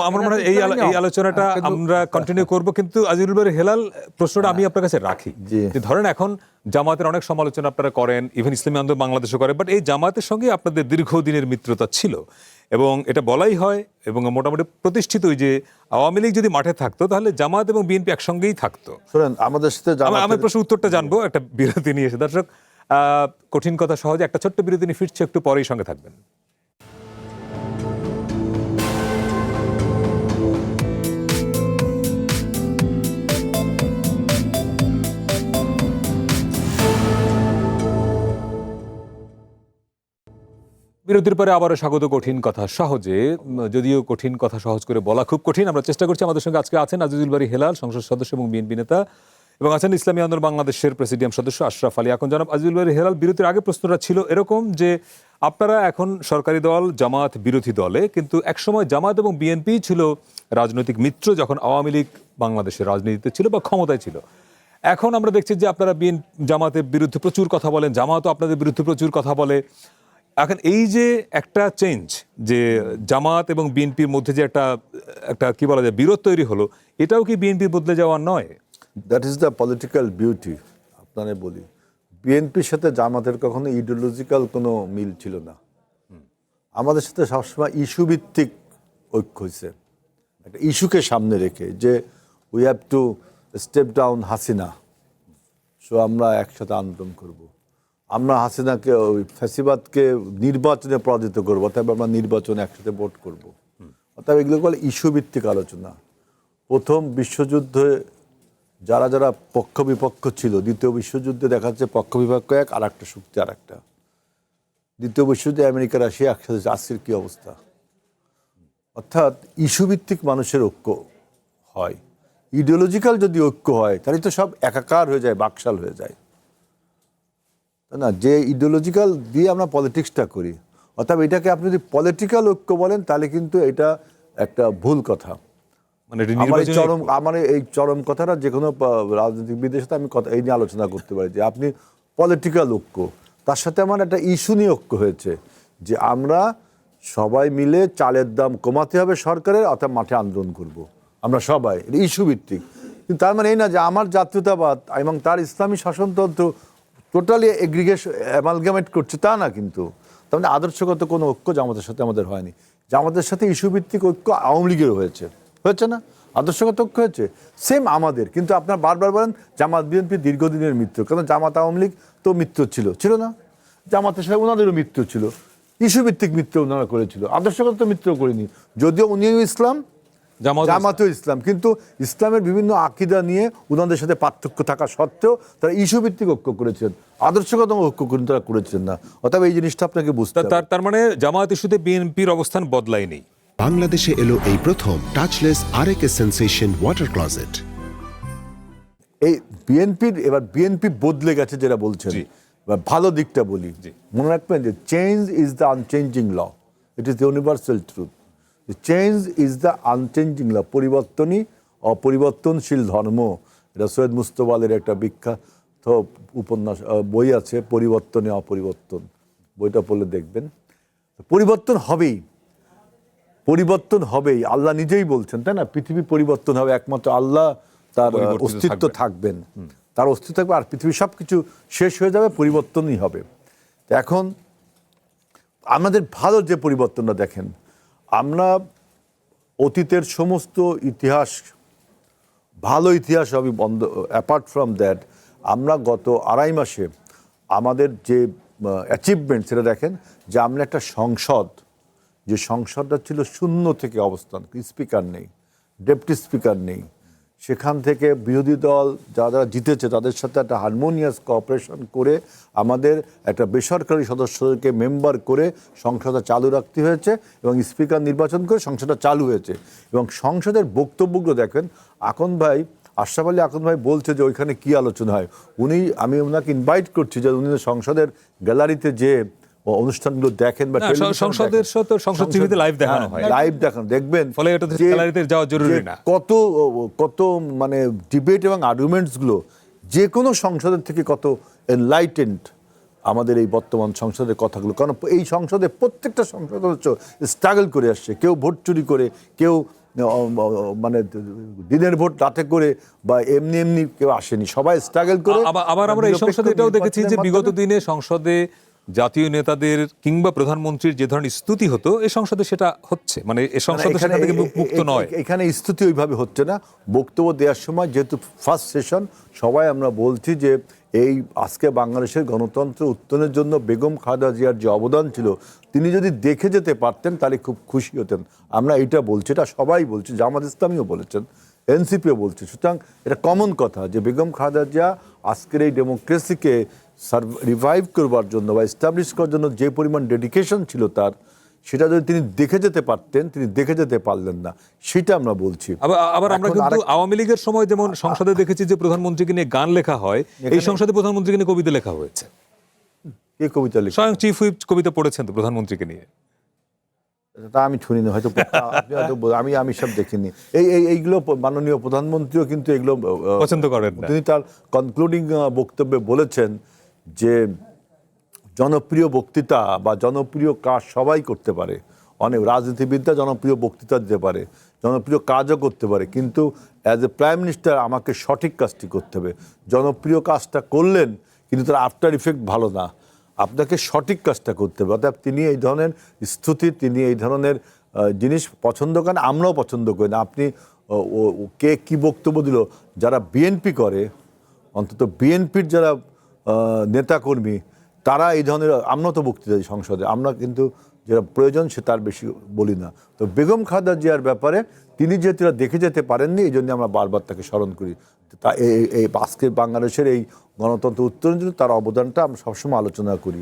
আমার মনে হয় এই আলোচনাটা আমরা কন্টিনিউ করব, কিন্তু আজিজুল বারী হেলাল, প্রশ্নটা আমি আপনার কাছে রাখি জি। যে ধরেন এখন জামাতের অনেক সমালোচনা আপনারা করেন, ইভেন ইসলামী আন্দোলন বাংলাদেশও করে, বাট এই জামাতের সঙ্গে আপনাদের দীর্ঘদিনের মিত্রতা ছিল এবং এটা বলাই হয় এবং মোটামুটি প্রতিষ্ঠিত, ওই যে আওয়ামী লীগ যদি মাঠে থাকতো তাহলে জামাত এবং বিএনপি একসঙ্গেই থাকতো। শোনেন, আমাদের সাথে আমি প্রশ্ন উত্তরটা জানবো একটা বিরতি নিয়ে এসে। দর্শক, কঠিন কথা সহজে একটা ছোট্ট বিরতি নিয়ে ফিরছে, একটু পরেই সঙ্গে থাকবেন। বিরতির পরে আবারও স্বাগত কঠিন কথা সহজে। যদিও কঠিন কথা সহজ করে বলা খুব কঠিন, আমরা চেষ্টা করছি। আমাদের সঙ্গে আজকে আছেন আজিজুল বারী হেলাল, সংসদ সদস্য এবং বিএনপি নেতা, এবং আছেন ইসলামী আন্দোলন বাংলাদেশের প্রেসিডিয়াম সদস্য আশরাফ আলী। এখন জনাব আজিজুল বারী হেলাল, বিরতির আগে প্রশ্নটা ছিল এরকম যে আপনারা এখন সরকারি দল জামাত বিরোধী দলে, কিন্তু একসময় জামাত এবং বিএনপি ছিল রাজনৈতিক মিত্র যখন আওয়ামী লীগ বাংলাদেশের রাজনীতিতে ছিল বা ক্ষমতায় ছিল। এখন আমরা দেখছি যে আপনারা জামাতের বিরুদ্ধে প্রচুর কথা বলেন, জামাতও আপনাদের বিরুদ্ধে প্রচুর কথা বলে। এখন এই যে একটা চেঞ্জ, যে জামাত এবং বিএনপির মধ্যে যে একটা কি বলা যায় বিরোধ তৈরি হলো, এটাও কি বিএনপির বদলে যাওয়ার নয়? That is the political beauty. আপনারে বলি, বিএনপির সাথে জামাতের কখনো ইডিওলজিক্যাল কোনো মিল ছিল না। আমাদের সাথে সবসময় ইস্যু ভিত্তিক ঐক্য হয়েছে, একটা ইস্যুকে সামনে রেখে, যে we have to step down Hasina, so আমরা একসাথে আন্দোলন করব, আমরা হাসিনাকে, ওই ফ্যাসিবাদকে নির্বাচনে পরাজিত করবো, অর্থাৎ আমরা নির্বাচনে একসাথে ভোট করব। অর্থাৎ এগুলো বলে ইস্যু ভিত্তিক আলোচনা। প্রথম বিশ্বযুদ্ধে যারা যারা পক্ষ বিপক্ষ ছিল, দ্বিতীয় বিশ্বযুদ্ধে দেখা যাচ্ছে পক্ষ বিপক্ষ এক, আর একটা শক্তি আর একটা। দ্বিতীয় বিশ্বযুদ্ধে আমেরিকা রাশিয়া একসাথে, আজকের কি অবস্থা? অর্থাৎ ইস্যু ভিত্তিক মানুষের ঐক্য হয়। ইডিওলজিক্যাল যদি ঐক্য হয় তাহলে তো সব একাকার হয়ে যায়, বাকশাল হয়ে যায়, তাই না? যে ইডিওলজিক্যাল দিয়ে আমরা পলিটিক্সটা করি, অর্থাৎ এটাকে আপনি যদি পলিটিক্যাল ঐক্য বলেন তাহলে কিন্তু এটা একটা ভুল কথা। মানে আমার এই চরম কথাটা যে কোনো রাজনীতিবিদের সাথে আমি এই নিয়ে আলোচনা করতে পারি, যে আপনি পলিটিক্যাল ঐক্য, তার সাথে আমার একটা ইস্যু নিয়ে ঐক্য হয়েছে, যে আমরা সবাই মিলে চালের দাম কমাতে হবে সরকারের, অর্থাৎ মাঠে আন্দোলন করব আমরা সবাই, এটা ইস্যু ভিত্তিক। কিন্তু তার মানে এই না যে আমার জাতীয়তাবাদ এবং তার ইসলামী শাসনতন্ত্র টোটালি এগ্রিগেশন অ্যামালগামেট করছে, তা না। কিন্তু তার মানে আদর্শগত কোনো ঐক্য জামাতের সাথে আমাদের হয়নি। জামাতের সাথে ইস্যু ভিত্তিক ঐক্য আওয়ামী লীগেরও হয়েছে না? আদর্শগত ঐক্য হয়েছে সেম আমাদের। কিন্তু আপনার বারবার বলেন জামাত বিএনপি দীর্ঘদিনের মিত্র, কারণ জামাত আওয়ামী লীগ তো মিত্র ছিল না? জামাতের সাথে ওনাদেরও মিত্র ছিল, ইস্যু ভিত্তিক মিত্র ওনারা করেছিল, আদর্শগত মিত্র করিনি। যদিও উনিও ইসলাম, জামাতও ইসলাম, কিন্তু ইসলামের বিভিন্ন আকীদা নিয়ে ওনাদের সাথে পার্থক্য থাকা সত্ত্বেও তারা ইস্যু ভিত্তিক ঐক্য করেছেন, আদর্শগত ঐক্য তারা করেছেন না। অর্থাৎ এই জিনিসটা আপনাকে বুঝতে হবে। তার মানে জামাত ইস্যুতে বিএনপির অবস্থান বদলায়নি। বাংলাদেশে এলো এই প্রথম টাচলেস আরএকে সেন্সেশন ওয়াটার ক্লজেট। এই বিএনপি বদলে গেছে যেটা বলছেন, ভালো দিকটা বলি। মনে রাখবেন যে change is the unchanging law, it is the universal truth. Change is the unchanging law, পরিবর্তনই অপরিবর্তনশীল ধর্ম। এটা সৈয়দ মুস্তফালের একটা বিখ্যাত উপন্যাস, বই আছে, পরিবর্তনে অপরিবর্তন, বইটা পড়লে দেখবেন পরিবর্তন হবেই। আল্লাহ নিজেই বলছেন, তাই না? পৃথিবী পরিবর্তন হবে, একমাত্র আল্লাহ তার অস্তিত্ব থাকবেন, তার অস্তিত্ব থাকবে, আর পৃথিবী সব কিছু শেষ হয়ে যাবে, পরিবর্তনই হবে। এখন আমাদের ভালো যে পরিবর্তনটা দেখেন, আমরা অতীতের সমস্ত ইতিহাস, ভালো ইতিহাস সবই বন্ধ, অ্যাপার্ট ফ্রম দ্যাট আমরা গত 2.5 মাসে আমাদের যে অ্যাচিভমেন্ট, সেটা দেখেন যে আমরা একটা সংসদ যে সংসদটা ছিল শূন্য থেকে অবস্থান, স্পিকার নেই, ডেপুটি স্পিকার নেই, সেখান থেকে বিরোধী দল যারা জিতেছে তাদের সাথে একটা হারমোনিয়াস কোঅপারেশন করে আমাদের একটা বেসরকারি সদস্যদেরকে মেম্বার করে সংসদটা চালু রাখতে হয়েছে এবং স্পিকার নির্বাচন করে সংসদটা চালু হয়েছে। এবং সংসদের বক্তব্যগুলো দেখেন, আশরাফ আলী আকন্দ ভাই বলছে যে ওইখানে কি আলোচনা হয়। আমি ওনাকে ইনভাইট করছি যে উনি সংসদের গ্যালারিতে যে অনুষ্ঠানগুলো দেখেন বা সংসদের সাথে সংসদ টিভিতে লাইভ দেখানো হয়, লাইভ দেখান, দেখবেন ফলে এটা গ্যালারিতে যাওয়া জরুরি না। কত মানে ডিবেট এবং আর্গুমেন্টস গুলো যে কোনো সংসদের থেকে কত এনলাইটেন্ড আমাদের এই বর্তমান সংসদের কথাগুলো। কারণ এই সংসদে প্রত্যেকটা সংসদ সদস্য স্ট্রাগল করে আসছে, কেউ ভোট চুরি করে, কেউ মানে দিনের ভোট রাতে করে, বা এমনি কেউ আসেনি, সবাই স্ট্রাগল করে। আবার আমরা এই সংসদে এটাও দেখেছি যে বিগত দিনে সংসদে জাতীয় নেতাদের কিংবা প্রধানমন্ত্রীর যে ধরনের স্তুতি হতো, এই সংসদে সেটা হচ্ছে, মানে এই সংসদে সেটা থেকে মুক্ত নয়। এখানে স্তুতি ওইভাবে হচ্ছে না। বক্তব্য দেওয়ার সময় যেহেতু ফার্স্ট সেশন, সবাই আমরা বলছি যে এই আজকে বাংলাদেশের গণতন্ত্র উত্তরণের জন্য বেগম খালেদা জিয়ার যে অবদান ছিল, তিনি যদি দেখে যেতে পারতেন তাহলে খুব খুশি হতেন। আমরা এটা বলছি, এটা সবাই বলছি, জামাত ইসলামীও বলেছেন, এনসিপিও বলছে। সুতরাং এটা কমন কথা যে বেগম খালেদা জিয়া আজকের এই ডেমোক্রেসিকে রিভাইভ করবার জন্য বা এস্টাবলিশ করার জন্য যে পরিমাণ ডেডিকেশন ছিল তার, সেটা যদি তিনি দেখে যেতে পারতেন, তিনি দেখে যেতে পারলেন না, সেটা আমরা বলছি। আবার আমরা কিন্তু আওয়ামী লীগের সময় যেমন সংসদে দেখেছি যে প্রধানমন্ত্রীকে নিয়ে গান লেখা হয়, এই সংসদে প্রধানমন্ত্রীকে নিয়ে কবিতা লেখা হয়েছে। কে কবিতা লিখে? স্বয়ং চিফ হুইপ কবিতা পড়েছেন তো প্রধানমন্ত্রীকে নিয়ে। তা আমি শুনিনি, হয়তো আমি সব দেখিনি। এইগুলো মাননীয় প্রধানমন্ত্রীও কিন্তু এগুলো পছন্দ করেন না। তিনি তার কনক্লুডিং বক্তব্যে বলেছেন যে জনপ্রিয় বক্তৃতা বা জনপ্রিয় কাজ সবাই করতে পারে, অনেক রাজনীতিবিদরা জনপ্রিয় বক্তৃতা দিতে পারে, জনপ্রিয় কাজও করতে পারে, কিন্তু অ্যাজ এ প্রাইম মিনিস্টার আমাকে সঠিক কাজটি করতে হবে। জনপ্রিয় কাজটা করলেন কিন্তু তার আফটার ইফেক্ট ভালো না, আপনাকে সঠিক কাজটা করতে হবে। অর্থাৎ তিনি এই ধরনের স্তুতি, তিনি এই ধরনের জিনিস পছন্দ করেন, আমরাও পছন্দ করি না। আপনি কে কি বক্তব্য দিল, যারা বিএনপি করে, অন্তত বিএনপির যারা নেতাকর্মী, তারা এই ধরনের, আমরা তো বক্তৃতা দিই সংসদে, আমরা কিন্তু যেটা প্রয়োজন সে তার বেশি বলি না। তো বেগম খালেদা জিয়ার ব্যাপারে তিনি যেহেতু দেখে যেতে পারেননি, এই জন্য আমরা বারবার তাকে স্মরণ করি। তা এই আজকে বাংলাদেশের এই গণতন্ত্র উত্তরণের জন্য তার অবদানটা আমরা সবসময় আলোচনা করি।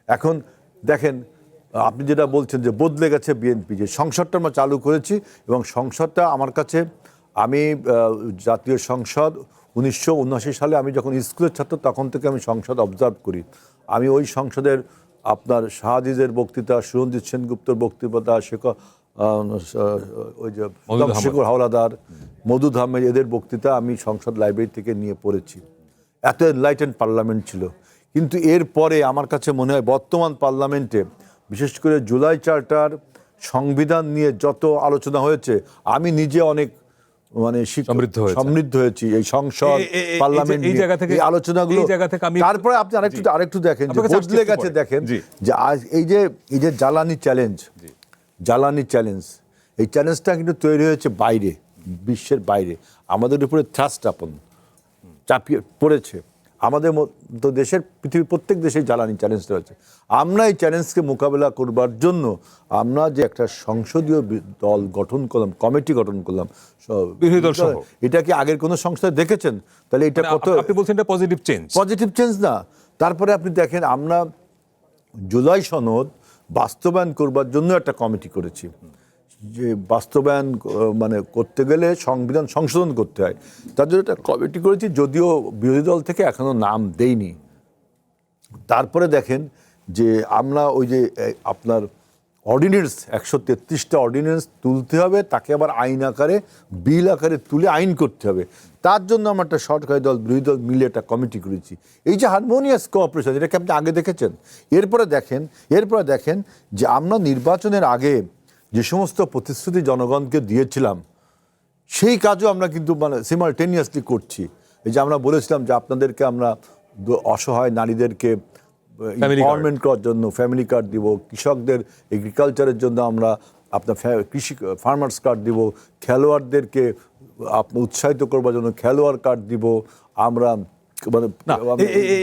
এখন দেখেন, আপনি যেটা বলছেন যে বদলে গেছে বিএনপি, যে সংসদটা আমরা চালু করেছি, এবং সংসদটা আমার কাছে, আমি জাতীয় সংসদ 1979 সালে আমি যখন স্কুলের ছাত্র, তখন থেকে আমি সংসদ অবজার্ভ করি। আমি ওই সংসদের আপনার শাহাজিদের বক্তৃতা, সুরঞ্জিত সেনগুপ্তর বক্তৃতা, ওই যে শেখর হাওলাদার, মধু ধামের, এদের বক্তৃতা আমি সংসদ লাইব্রেরি থেকে নিয়ে পড়েছি। এত এনলাইটেন্ড পার্লামেন্ট ছিল। কিন্তু এরপরে আমার কাছে মনে হয় বর্তমান পার্লামেন্টে, বিশেষ করে জুলাই চার্টার, সংবিধান নিয়ে যত আলোচনা হয়েছে, আমি নিজে অনেক মানে সমৃদ্ধ হয়েছি এই সংসদ পার্লামেন্ট এই আলোচনাগুলো। তারপরে আপনি আরেকটু দেখেন যে বদলে গেছে, দেখেন যে আজ এই যে জ্বালানি চ্যালেঞ্জ, এই চ্যালেঞ্জটা কিন্তু তৈরি হয়েছে বাইরে, বিশ্বের বাইরে, আমাদের উপরে থ্রাস্ট চাপিয়ে পড়েছে। আমাদের মতো দেশের, পৃথিবীর প্রত্যেক দেশে জ্বালানি চ্যালেঞ্জটা হয়েছে। আমরা এই চ্যালেঞ্জকে মোকাবেলা করবার জন্য আমরা যে একটা সংসদীয় দল গঠন করলাম, কমিটি গঠন করলাম, এটা কি আগের কোনো সংস্থায় দেখেছেন? তাহলে এটা কত, আপনি বলছেন এটা পজিটিভ চেঞ্জ না। তারপরে আপনি দেখেন, আমরা জুলাই সনদ বাস্তবায়ন করবার জন্য একটা কমিটি করেছি, যে বাস্তবায়ন মানে করতে গেলে সংবিধান সংশোধন করতে হয়, তার জন্য একটা কমিটি করেছি, যদিও বিরোধী দল থেকে এখনো নাম দেইনি। তারপরে দেখেন যে আমরা ওই যে আপনার অর্ডিন্যান্স 133টা অর্ডিন্যান্স তুলতে হবে, তাকে আবার আইন আকারে, বিল আকারে তুলে আইন করতে হবে। তার জন্য আমরা একটা সরকারি দল, বিরোধী দল মিলে একটা কমিটি করেছি। এই যে হারমোনিয়াস কোঅপারেশন, এটাকে আপনি আগে দেখেছেন। এরপরে দেখেন যে আমরা নির্বাচনের আগে যে সমস্ত প্রতিশ্রুতি জনগণকে দিয়েছিলাম, সেই কাজও আমরা কিন্তু মানে সিমালটেনিয়াসলি করছি। এই যে আমরা বলেছিলাম যে আপনাদেরকে আমরা অসহায় নারীদেরকে এমপাওয়ারমেন্ট করার জন্য ফ্যামিলি কার্ড দিব, কৃষকদের এগ্রিকালচারের জন্য আমরা আপনার কৃষি ফার্মার্স কার্ড দিব, খেলোয়াড়দেরকে উৎসাহিত করবার জন্য খেলোয়াড় কার্ড দিব, আমরা মানে না,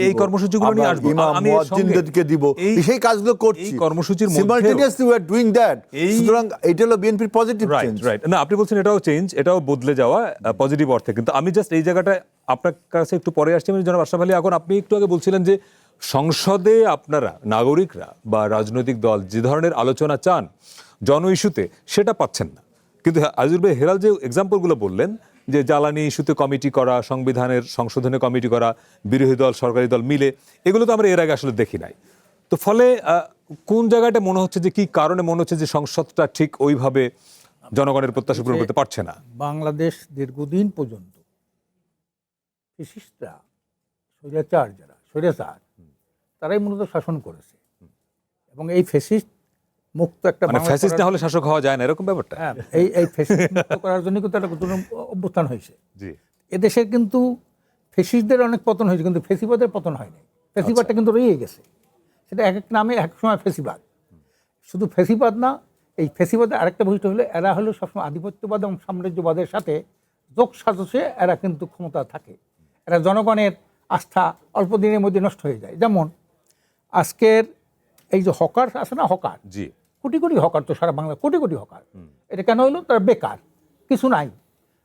এই কর্মসূচিগুলো নিয়ে আসবো। ইমাম আমি এর সঙ্গে মুয়াজ্জিনদেরকে দিব, সেই কাজগুলো করছি। এই কর্মসূচির মধ্যে simultaneously we are doing that. সুতরাং এটা হলো বিএনপির পজিটিভ চেঞ্জ। রাইট। না, আপনি বলছেন এটাও চেঞ্জ, এটাও বদলে যাওয়া পজিটিভ অর্থে। কিন্তু আমি জাস্ট এই জায়গাটায় আপনার কাছে একটু পরে আসছি। আমি জনাব আশরাফ আলী, এখন আপনি একটু আগে বলছিলেন যে সংসদে আপনারা নাগরিকরা বা রাজনৈতিক দল যে ধরনের আলোচনা চান জন ইস্যুতে, সেটা পাচ্ছেন না। কিন্তু আজিজুল ভাই হেলাল যে এক্সাম্পলগুলো বললেন, যে জ্বালানি ইস্যুতে কমিটি করা, সংবিধানের সংশোধনে কমিটি করা, বিরোধী দল সরকারি দল মিলে, এগুলো তো আমরা এর আগে আসলে দেখি নাই। তো ফলে কোন জায়গাটা মনে হচ্ছে যে কি কারণে মনে হচ্ছে যে সংসদটা ঠিক ওইভাবে জনগণের প্রত্যাশা পূরণ করতে পারছে না? বাংলাদেশ দীর্ঘদিন পর্যন্ত ফ্যাসিস্টরা, স্বৈরাচার যারা স্বৈরাচার, তারাই মূলত শাসন করেছে। এবং এই ফ্যাসিস্ট মুক্ত একটা মানে বাংলা ফ্যাসিস্ট না করার- হলে শাসক হওয়া যায় না, এরকম ব্যাপারটা? হ্যাঁ, এই ফ্যাসিস্ট মুক্ত করার জন্য কিন্তু একটা নতুন অভ্যুত্থান হয়েছে। জি। এদেশের কিন্তু ফ্যাসিস্টদের অনেক পতন হয়েছে, কিন্তু ফ্যাসিবাদের পতন হয়নি। ফ্যাসিবাদটা কিন্তু রয়ে গেছে। সেটা এক এক নামে এক সময় ফ্যাসিবাদ। শুধু ফ্যাসিবাদ না, এই ফ্যাসিবাদের আরেকটা বৈশিষ্ট্য হলো এরা হলো সবসময় আধিপত্যবাদ এবং সাম্রাজ্যবাদের সাথে যোগ সাজসে এরা কিন্তু ক্ষমতা থাকে। এরা জনগণের আস্থা অল্প দিনের মধ্যে নষ্ট হয়ে যায়। যেমন আজকের এই যে হকার আছে না, হকার, জি। কোটি কোটি হকার, তো সারা বাংলা কোটি কোটি হকার। এটা কেন হলো? তারা বেকার, কিছু নাই।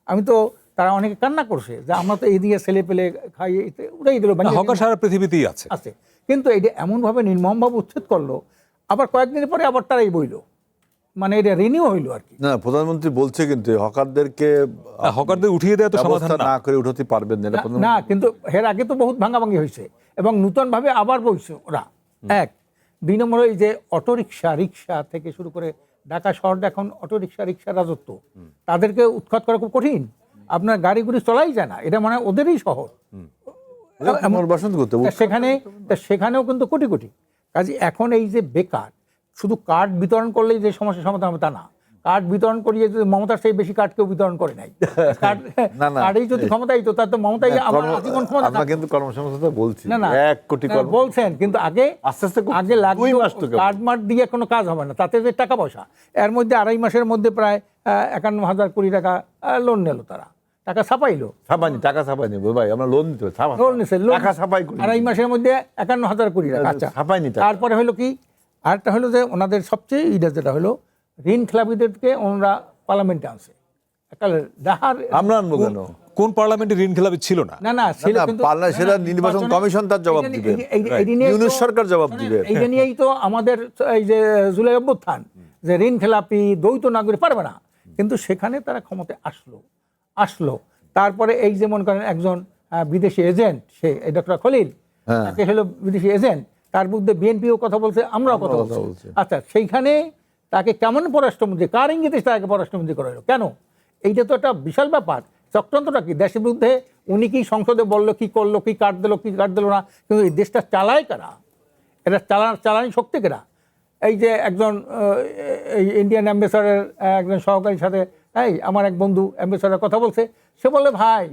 আমি তো, তারা অনেকে কান্না করছে যে আমরা তো এই দিয়ে ছেলে পেলে খাইয়ে উড়াই দিল, না, হকার সারা পৃথিবীতেই আছে। আছে। কিন্তু এটা এমনভাবে নির্মমভাবে উচ্ছেদ করলো, আবার কয়েকদিন পরে আবার তারাই বইল, মানে এটা রিনিউ হইলো আর কি। না, প্রধানমন্ত্রী বলছে কিন্তু হকারদেরকে না, হকারদের উঠিয়ে দেওয়া তো সমাধান ব্যবস্থা না। না করে উঠাতে পারবেন না, এটা না, প্রধানমন্ত্রী- না, কিন্তু এর আগে তো বহুত ভাঙাভাঙি হয়েছে এবং নূতনভাবে আবার বলছে ওরা। এক, দুই নম্বর এই যে অটোরিকশা, রিক্সা থেকে শুরু করে ঢাকা শহরটা এখন অটোরিকশা, রিক্সা রাজত্ব। তাদেরকে উৎখাত করা খুব কঠিন। আপনার গাড়ি গুড়ি চলাই যায় না, এটা মানে ওদেরই শহর। পুনর্বাসন করতে সেখানেও কিন্তু কোটি কোটি কাজে। এখন এই যে বেকার, শুধু কার্ড বিতরণ করলেই যে সমস্যার সমাধান হবে তা না। কার্ড বিতরণ করিয়ে যদি মমতার সেই বেশি কার্ড কেউ বিতরণ করে নাই। না, না, কার্ডেই যদি ক্ষমতা দিত, তার তো মমতাই আমার আজীবন ক্ষমতা আমরা থাকতো। কিন্তু কর্মসংস্থানটা বলছি, না, না, 1 কোটি না, বলছেন, কিন্তু আগে আস্তে আস্তে করছি। আগে 2 মাস তো কেবল। কার্ড মার্ট দিয়ে কোনো কাজ হবে না, তাতে যে টাকা পয়সা, এর মধ্যে 2.5 মাসের মধ্যে প্রায় 51,000 কোটি টাকা লোন নিল, তারা টাকা ছাপাইলো। ছাপাইনি, টাকা ছাপাইনি ভাই, আমরা লোন দিতে হবে, লোন নিছে, টাকা ছাপাই করি। 2.5 মাসের মধ্যে 51,000 কোটি টাকা। আচ্ছা, ছাপাইনি টাকা। তারপরে হলো কি, আরেকটা হলো যে ওনাদের সবচেয়ে যেটা হলো ঋণ খেলাপিদেরকে ওনারা পার্লামেন্টে আনছে। একালে ডাহার আমরা আনবো কেন? কোন পার্লামেন্টে ঋণ খেলাপি ছিল না? না, না, ছিল না, কিন্তু সেটা নির্বাচন কমিশন তার জবাব দিবে, ইউনূস সরকার জবাব দিবে। এইটা নিয়েই তো আমাদের এই যে জুলাই অভ্যুত্থান, যে ঋণ খেলাপি দ্বৈত নাগরিক পারবে না। কিন্তু সেখানে তারা ক্ষমতায় আসলো। তারপরে এই যে মনে করেন একজন বিদেশি এজেন্ট, সে ডক্টর খলিল, তাকে হলো বিদেশি এজেন্ট, তার বিরুদ্ধে বিএনপিও কথা বলছে, আমরাও কথা বলছি। আচ্ছা, সেইখানে তাকে কেমন পররাষ্ট্রমন্ত্রী, কার ইঙ্গিতে তাকে পররাষ্ট্রমন্ত্রী করা হলো কেন? এইটা তো একটা বিশাল ব্যাপার। চক্রান্তটা কি? দেশের বিরুদ্ধে উনি কি সংসদে বললো, কি করলো, কি কার্ড দিল না, কিন্তু এই দেশটা চালায় কারা? এটা চালানি শক্তি কেরা? এই যে একজন এই ইন্ডিয়ান অ্যাম্বাসেডারের একজন সহকারীর সাথে আমার এক বন্ধু অ্যাম্বাসেডার কথা বলছে, সে বলে ভাই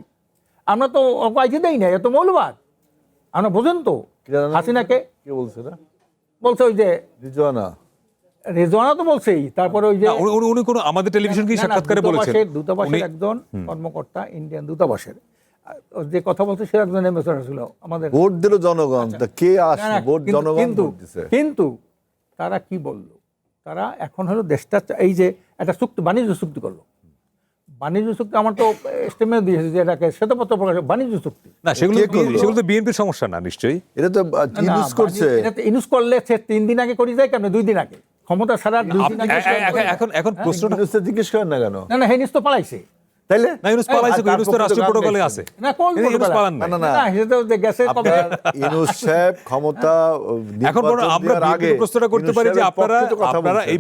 আমরা তো অকাইতে দেই না, এত মৌলবাদ আমরা, বোঝেন তো। হাসিনাকে কি বলছে না, বলছে ওই যে রেজওয়ানা তো বলছেই। তারপরে ওই যে না, উনি কোনো আমাদের টেলিভিশন কি সাক্ষাৎকারে বলেছেন? দূতাবাসের একজন কর্মকর্তা, ইন্ডিয়ান দূতাবাসের, যে কথা বলছে সে একজন অ্যাম্বাসেডার ছিল আমাদের। ভোট দিল জনগণ, তা কে আসে? ভোট জনগণ ভোট দিছে। কিন্তু তারা কি বলল? তারা এখন হলো দেশটা এই যে একটা চুক্তি, বাণিজ্য চুক্তি করলো। বাণিজ্য চুক্তি আমার তো স্টেটমেন্ট দিয়েছে যে এটাকে শ্বেতপত্র প্রকাশ, বাণিজ্য চুক্তি। না, সেগুলো তো বিএনপির সমস্যা না নিশ্চয়ই। এটা তো ইউজ করছে। ইউজ করলে সে 3 দিন আগে করে যায়, কেন 2 দিন আগে? ক্ষমতা ছাড়া 2 দিন আগে এখন প্রশ্নটা ইউনুসকে জিজ্ঞেস করেন না কেন? না, হেনিস তো পালাইছে। তাইলে না, ইউনুস পালাইছে, ইউনুস তো রাষ্ট্রীয় প্রোটোকলে আছে। না, কোন ইউনুস পালান না। না, সে তো গেছে কবে। আপনার ইউনুস সাহেব ক্ষমতা এখন বড় আমরা প্রশ্নটা করতে পারি যে আপনারা এই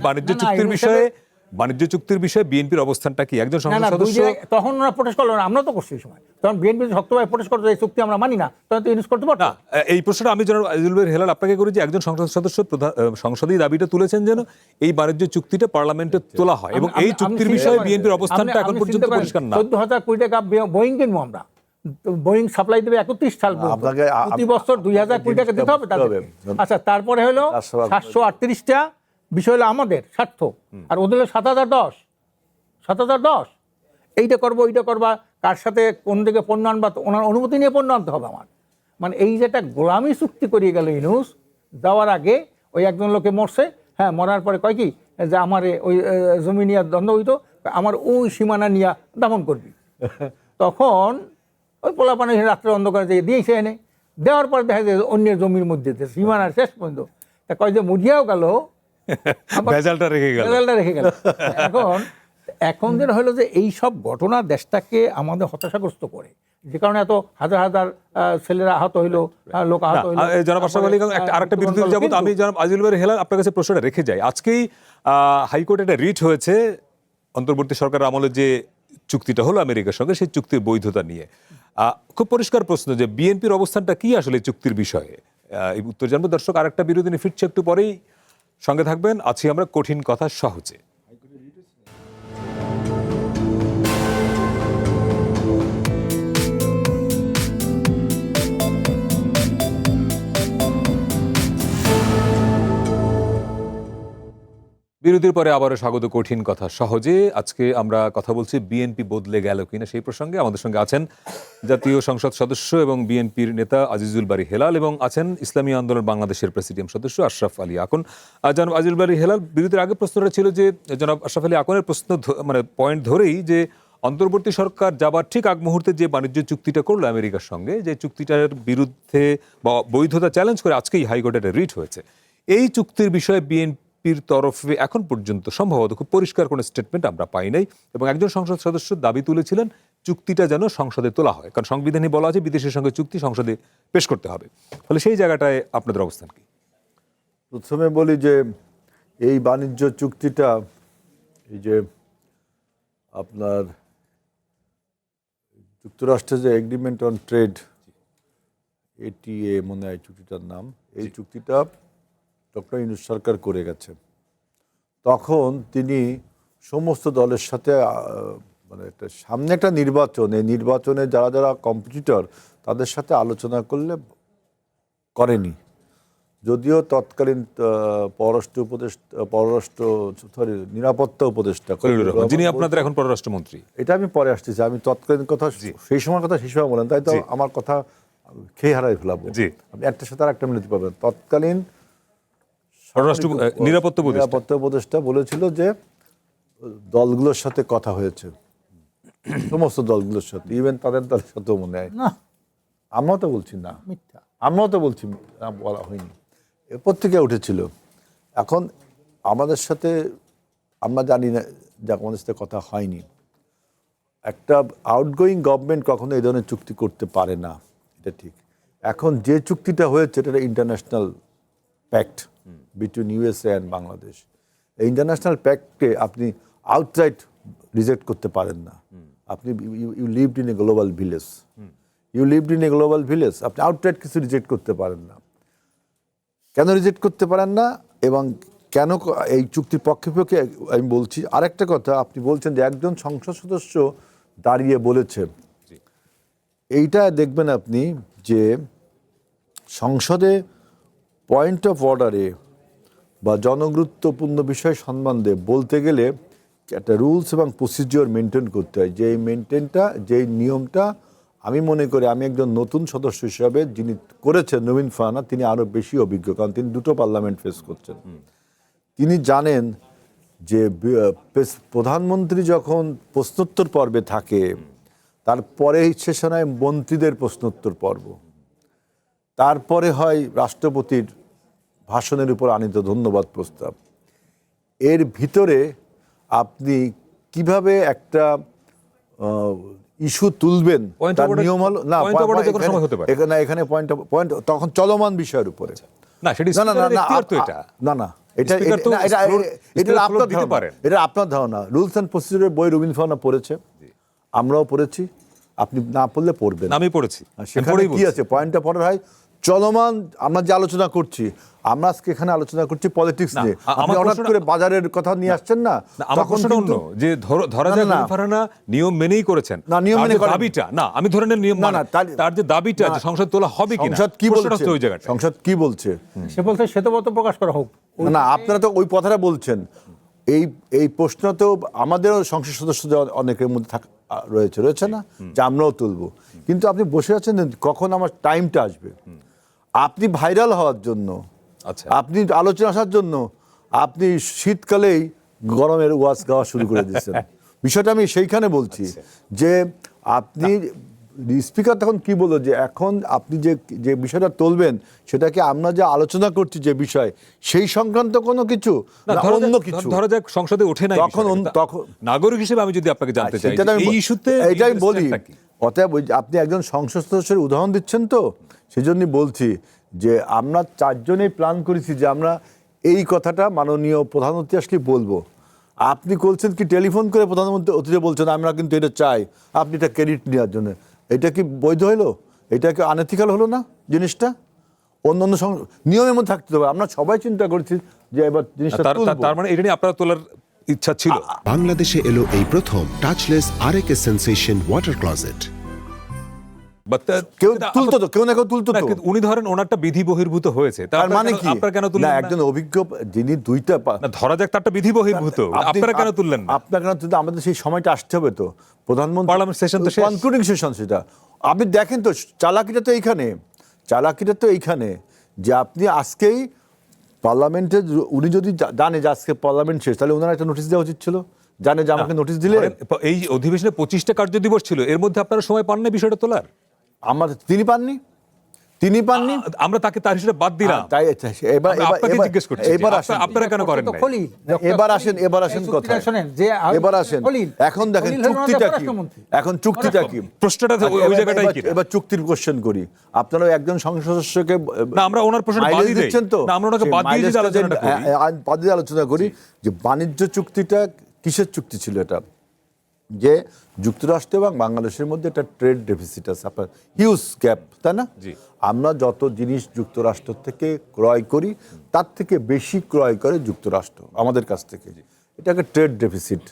বাণিজ্য চুক্তির বিষয়ে বিএনপির অবস্থানটা কি? একজন সংসদ সদস্য তখন ওরা প্রোটেস্ট করলো না, আমরা তো করছি এই সময়, তখন বিএনপি শক্তভাবে প্রোটেস্ট করতো এই চুক্তি আমরা মানি না, তখন তো ইউজ করতে পারতো না। এই প্রশ্নটা আমি জনাব আজিজুল ভাই হেলাল আপনাকে করি যে একজন সংসদ সদস্য সংসদেই দাবিটা তুলেছেন যেন এই বাণিজ্য চুক্তিটা পার্লামেন্টে তোলা হয়, এবং এই চুক্তির বিষয়ে বিএনপির অবস্থানটা এখন পর্যন্ত পরিষ্কার না। 14,000 কোটি টাকা বোয়িং কিনবো আমরা, বোয়িং সাপ্লাই দেবে 31 সাল আপনাকে প্রতি বছর 2,000 কোটি টাকা দিতে হবে তাদের। আচ্ছা, তারপরে হলো 738টা বিষয় হলো আমাদের স্বার্থ, আর ওদের হলো 7,010 এইটা করবো, এইটা করবা, কার সাথে কোন দিকে পণ্য আনবা, ওনার অনুমতি নিয়ে পণ্য আনতে হবে আমার। মানে এই যে একটা গোলামি চুক্তি করিয়ে গেল ইউনূস যাওয়ার আগে, ওই একজন লোকে মরছে, হ্যাঁ মরার পরে কয় কি যে আমার ওই জমি নিয়ে দ্বন্দ্ব হইতো, আমার ওই সীমানা নিয়ে দামন করবি। তখন ওই পোলাপানে রাত্রে অন্ধকারে দিয়ে দিয়েছে, এনে দেওয়ার পর দেখা যায় অন্যের জমির মধ্যে সীমানার শেষ পর্যন্ত তা কয় যে মুজিয়াও গেল, আবার ভেজালটা রেখে গেল। ভেজালটা রেখে গেল। এখন যেটা হলো যে এই সব ঘটনা দেশটাকে আমাদের হতাশাগ্রস্ত করে, যে কারণে এত হাজার হাজার ছেলেরা আহত হইলো, লোক আহত হইলো। জনাব আশরাফ আলী খান, আরেকটা বিরতি যাব, আমি জনাব আজিজুল বারী হেলাল আপনার কাছে প্রশ্নটা রেখে যাই। আজকেই হাইকোর্টে একটা রিট হয়েছে অন্তর্বর্তী সরকারের আমলে যে চুক্তিটা হলো আমেরিকার সঙ্গে, সেই চুক্তির বৈধতা নিয়ে। খুব পরিষ্কার প্রশ্ন যে বিএনপির অবস্থানটা কি আসলে এই চুক্তির বিষয়ে, এই উত্তর জানবো। দর্শক, আরেকটা বিরতি নিয়ে ফিরছে একটু পরেই, সঙ্গে থাকবেন। আছি আমরা কঠিন কথা সহজে। বিরতির পরে আবারও স্বাগত কঠিন কথা সহজে। আজকে আমরা কথা বলছি বিএনপি বদলে গেল কিনা সেই প্রসঙ্গে। আমাদের সঙ্গে আছেন জাতীয় সংসদ সদস্য এবং বিএনপির নেতা আজিজুল বারী হেলাল, এবং আছেন ইসলামী আন্দোলন বাংলাদেশের প্রেসিডিয়াম সদস্য আশরাফ আলী আকন। জনাব আজিজুল বারী হেলাল, বিরতির আগে প্রশ্নটা ছিল যে জনাব আশরাফ আলী আকনের প্রশ্ন মানে পয়েন্ট ধরেই যে অন্তর্বর্তী সরকার যাবার ঠিক আগ মুহূর্তে যে বাণিজ্য চুক্তিটা করলো আমেরিকার সঙ্গে, যে চুক্তিটার বিরুদ্ধে বা বৈধতা চ্যালেঞ্জ করে আজকেই হাইকোর্টে একটা রিট হয়েছে। এই চুক্তির বিষয়ে বিএনপির তরফে এখন পর্যন্ত সম্ভবত খুব পরিষ্কার কোনো স্টেটমেন্ট আমরা পাই নাই, এবং একজন সংসদ সদস্য দাবি তুলেছিলেন চুক্তিটা যেন সংসদে তোলা হয়, কারণ সংবিধানে বলা আছে বিদেশের সঙ্গে চুক্তি সংসদে পেশ করতে হবে। ফলে সেই জায়গাটায় আপনাদের অবস্থান কি? প্রথমে বলি যে এই বাণিজ্য চুক্তিটা, এই যে আপনার যুক্তরাষ্ট্রের যে এগ্রিমেন্ট অন ট্রেড, এটিএ মনে হয় চুক্তিটার নাম, এই চুক্তিটা ডক্টর ইউনূস সরকার করে গেছে। তখন তিনি সমস্ত দলের সাথে মানে একটা সামনে একটা নির্বাচন, এই নির্বাচনে যারা যারা কম্পিটিটর তাদের সাথে আলোচনা করলে করেনি। যদিও তৎকালীন নিরাপত্তা উপদেষ্টা যিনি আপনাদের এখন পররাষ্ট্রমন্ত্রী, এটা আমি পরে আসতেছি, আমি তৎকালীন কথা সেই সময় কথা সেই সময় বলেন, তাই তো আমার কথা খেয়ে হারাই ফেলাবো। আপনি একটার সাথে আর একটা মিলাতে পারবেন। তৎকালীন নিরাপত্তা উপদেষ্টা বলেছিল যে দলগুলোর সাথে কথা হয়েছে, সমস্ত দলগুলোর সাথে, ইভেন তাদের দলের সাথেও মনে হয় না, আমরাও তো বলছি না, আমরাও তো বলছি বলা হয়নি, এরপর থেকে উঠেছিল। এখন আমাদের সাথে আমরা জানি না যে আমাদের সাথে কথা হয়নি। একটা আউটগোয়িং গভর্নমেন্ট কখনো এই ধরনের চুক্তি করতে পারে না, এটা ঠিক। এখন যে চুক্তিটা হয়েছে এটা international pact between USA and Bangladesh. এই ইন্টারন্যাশনাল প্যাক্টকে আপনি আউটরাইট রিজেক্ট করতে পারেন না। আপনি you lived in a global village, আপনি আউটরাইট কিছু রিজেক্ট করতে পারেন না। কেন রিজেক্ট করতে পারেন না এবং কেন এই চুক্তির পক্ষে আমি বলছি। আরেকটা কথা, আপনি বলছেন যে একজন সংসদ সদস্য দাঁড়িয়ে বলেছে, এইটা দেখবেন আপনি যে সংসদে পয়েন্ট অফ অর্ডারে বা জনগুরুত্বপূর্ণ বিষয় সম্বন্ধে বলতে গেলে একটা রুলস এবং প্রসিজিওর মেনটেন করতে হয়। যেই নিয়মটা আমি মনে করি, আমি একজন নতুন সদস্য হিসাবে যিনি করেছেন নবীন ফারহানা, তিনি আরও বেশি অভিজ্ঞ, কারণ তিনি দুটো পার্লামেন্ট ফেস করছেন। তিনি জানেন যে প্রধানমন্ত্রী যখন প্রশ্নোত্তর পর্বে থাকে, তারপরে সেশন হয় মন্ত্রীদের প্রশ্নোত্তর পর্ব, তারপরে হয় রাষ্ট্রপতির ভাষণের উপর আনীত ধন্যবাদ প্রস্তাব। এর ভিতরে আপনি কিভাবে একটা ইস্যু তুলবেন তার নিয়ম হলো না, এখানে পয়েন্ট তখন চলমান বিষয়ের উপরে না, এটা আপনার ধারণা। রুলস অ্যান্ড প্রসিডিউরের বই রবীন্দ্র ফারহানা পড়েছে, আমরাও পড়েছি, আপনি না পড়লে পড়বেন। আমি পড়েছি, সেখানে কি আছে পয়েন্ট অফ অর্ডার হয় চলমান। আমরা যে আলোচনা করছি, আমরা আজকে এখানে আলোচনা করছি পলিটিক্স নিয়ে, আপনি হঠাৎ করে বাজারের কথা নিয়ে আসছেন না। আমার প্রশ্নটা অন্য, যে ধরা যায় ফারহানা নিয়ম মেনেই করেছেন, না নিয়ম মেনে দাবিটা না, আমি ধরে নেন নিয়ম না, তার যে দাবিটা যে সংসদ তোলা হবে কিনা, সংসদ কি বলছে, সংসদ কি বলছে, সে বলছে শ্বেতপত্র প্রকাশ করা হোক। না, আপনারা তো ওই কথাটা বলছেন। এই প্রশ্ন তো আমাদেরও সংসদ সদস্য অনেকের মধ্যে রয়েছে না, যে আমরাও তুলবো। কিন্তু আপনি বসে আছেন কখন আমার টাইমটা আসবে। আপনি ভাইরাল হওয়ার জন্য, আচ্ছা। আপনি আলোচনা আসার জন্য আপনি শীতকালেই গরমের ওয়াজ গাওয়া শুরু করে দিচ্ছেন। বিষয়টা আমি সেইখানে বলছি যে আপনি স্পিকার তখন কি বললো যে এখন আপনি যে বিষয়টা তুলবেন সেটাকে আমরা যে আলোচনা করছি যে বিষয় সেই সংক্রান্ত কোনো কিছু না, না অন্য কিছু। ধরা যাক সংসদে ওঠে নাই তখন বিষয়টা, তখন নাগরিক হিসেবে আমি যদি আপনাকে জানতে চাই সেটা যে এই ইস্যুতে এটাই বলি। interest টা কি? অতএব আপনি একজন সংসদ সদস্যের উদাহরণ দিচ্ছেন, তো সেই জন্যই বলছি যে আমরা চারজনেই প্ল্যান করেছি যে আমরা এই কথাটা মাননীয় প্রধানমন্ত্রী আসলে বলবো। আপনি বলছেন কি টেলিফোন করে প্রধানমন্ত্রী অতিথি বলছেন আমরা কিন্তু এটা চাই, আপনি এটা ক্রেডিট নেওয়ার জন্য। এটা কি বৈধ হলো? এটা কি আনএথিক্যাল হলো না জিনিসটা? অন্য নিয়মের মধ্যে থাকতে হবে। আমরা সবাই চিন্তা করছি যে এবার জিনিসটা তুলবো। তার মানে এটা নিয়ে আপনারা তোলার ইচ্ছা ছিল? বাংলাদেশে এলো এই প্রথম টাচলেস আরএকে সেন্সেশন ওয়াটার ক্লজেট। কেউ তুলতো তো, কেউ না কেউ তুলতো না, তো। কিন্তু উনি ধরেন ওনারটা বিধি বহির্ভূত হয়েছে, তার মানে কি? আপনারা কেন না, তুললেন না? একজন অভিজ্ঞ যিনি দুইটা না, ধরা যাক তারটা বিধি বহির্ভূত, আপনারা কেন তুললেন না? আপনার কেন তুলতে? আমাদের সেই সময়টা আসতে হবে তো। প্রধানমন্ত্রী পার্লামেন্ট সেশন তো শেষ। কনক্লুডিং সেশন সেটা। আপনি দেখেন তো চালাকিটা তো এইখানে যে আপনি আজকেই পার্লামেন্টে, উনি যদি জানে যে আজকে পার্লামেন্ট শেষ, তাহলে ওনার একটা নোটিশ দেওয়া উচিত ছিল। জানে যে আমাকে নোটিশ দিলে ধরেন, এই অধিবেশনে 25টা কার্য দিবস ছিল, এর মধ্যে আপনারা সময় পান না বিষয়টা তোলার? তিনি পাননি। আমরা তাকে তার হিসেবে বাদ দিলাম। তাই এবার আমরা আপনাকে জিজ্ঞেস করছি যে এবার আসেন, আপনারা কেন করেন তো নাই? খলিল, এবার আসেন কথা। শোনেন যে এবার আসেন, খলিল, এখন দেখেন খলিল হলো চুক্তিটা কি। পররাষ্ট্রমন্ত্রী। এখন চুক্তিটা কি? প্রশ্নটা তো ওই জায়গাটাই কি? এবার চুক্তির কোশ্চেন করি। আপনারা একজন সংসদ সদস্যকে না, আমরা ওনার প্রশ্ন মাইলেজ বাদই দেই। দিচ্ছেন তো? না, আমরা ওনাকে সেই বাদ দিয়ে যদি মাইলেজটা আলোচনাটা করি। বাদ দিয়ে আলোচনা করি যে বাণিজ্য চুক্তিটা কিসের চুক্তি ছিল? এটা যে যুক্তরাষ্ট্র এবং বাংলাদেশের মধ্যে একটা ট্রেড ডেফিসিট আছে, আপনার হিউজ গ্যাপ, তাই না? জি। আমরা যত জিনিস যুক্তরাষ্ট্র থেকে ক্রয় করি তার থেকে বেশি ক্রয় করে যুক্তরাষ্ট্র আমাদের কাছ থেকে। এটা একটা ট্রেড ডেফিসিট,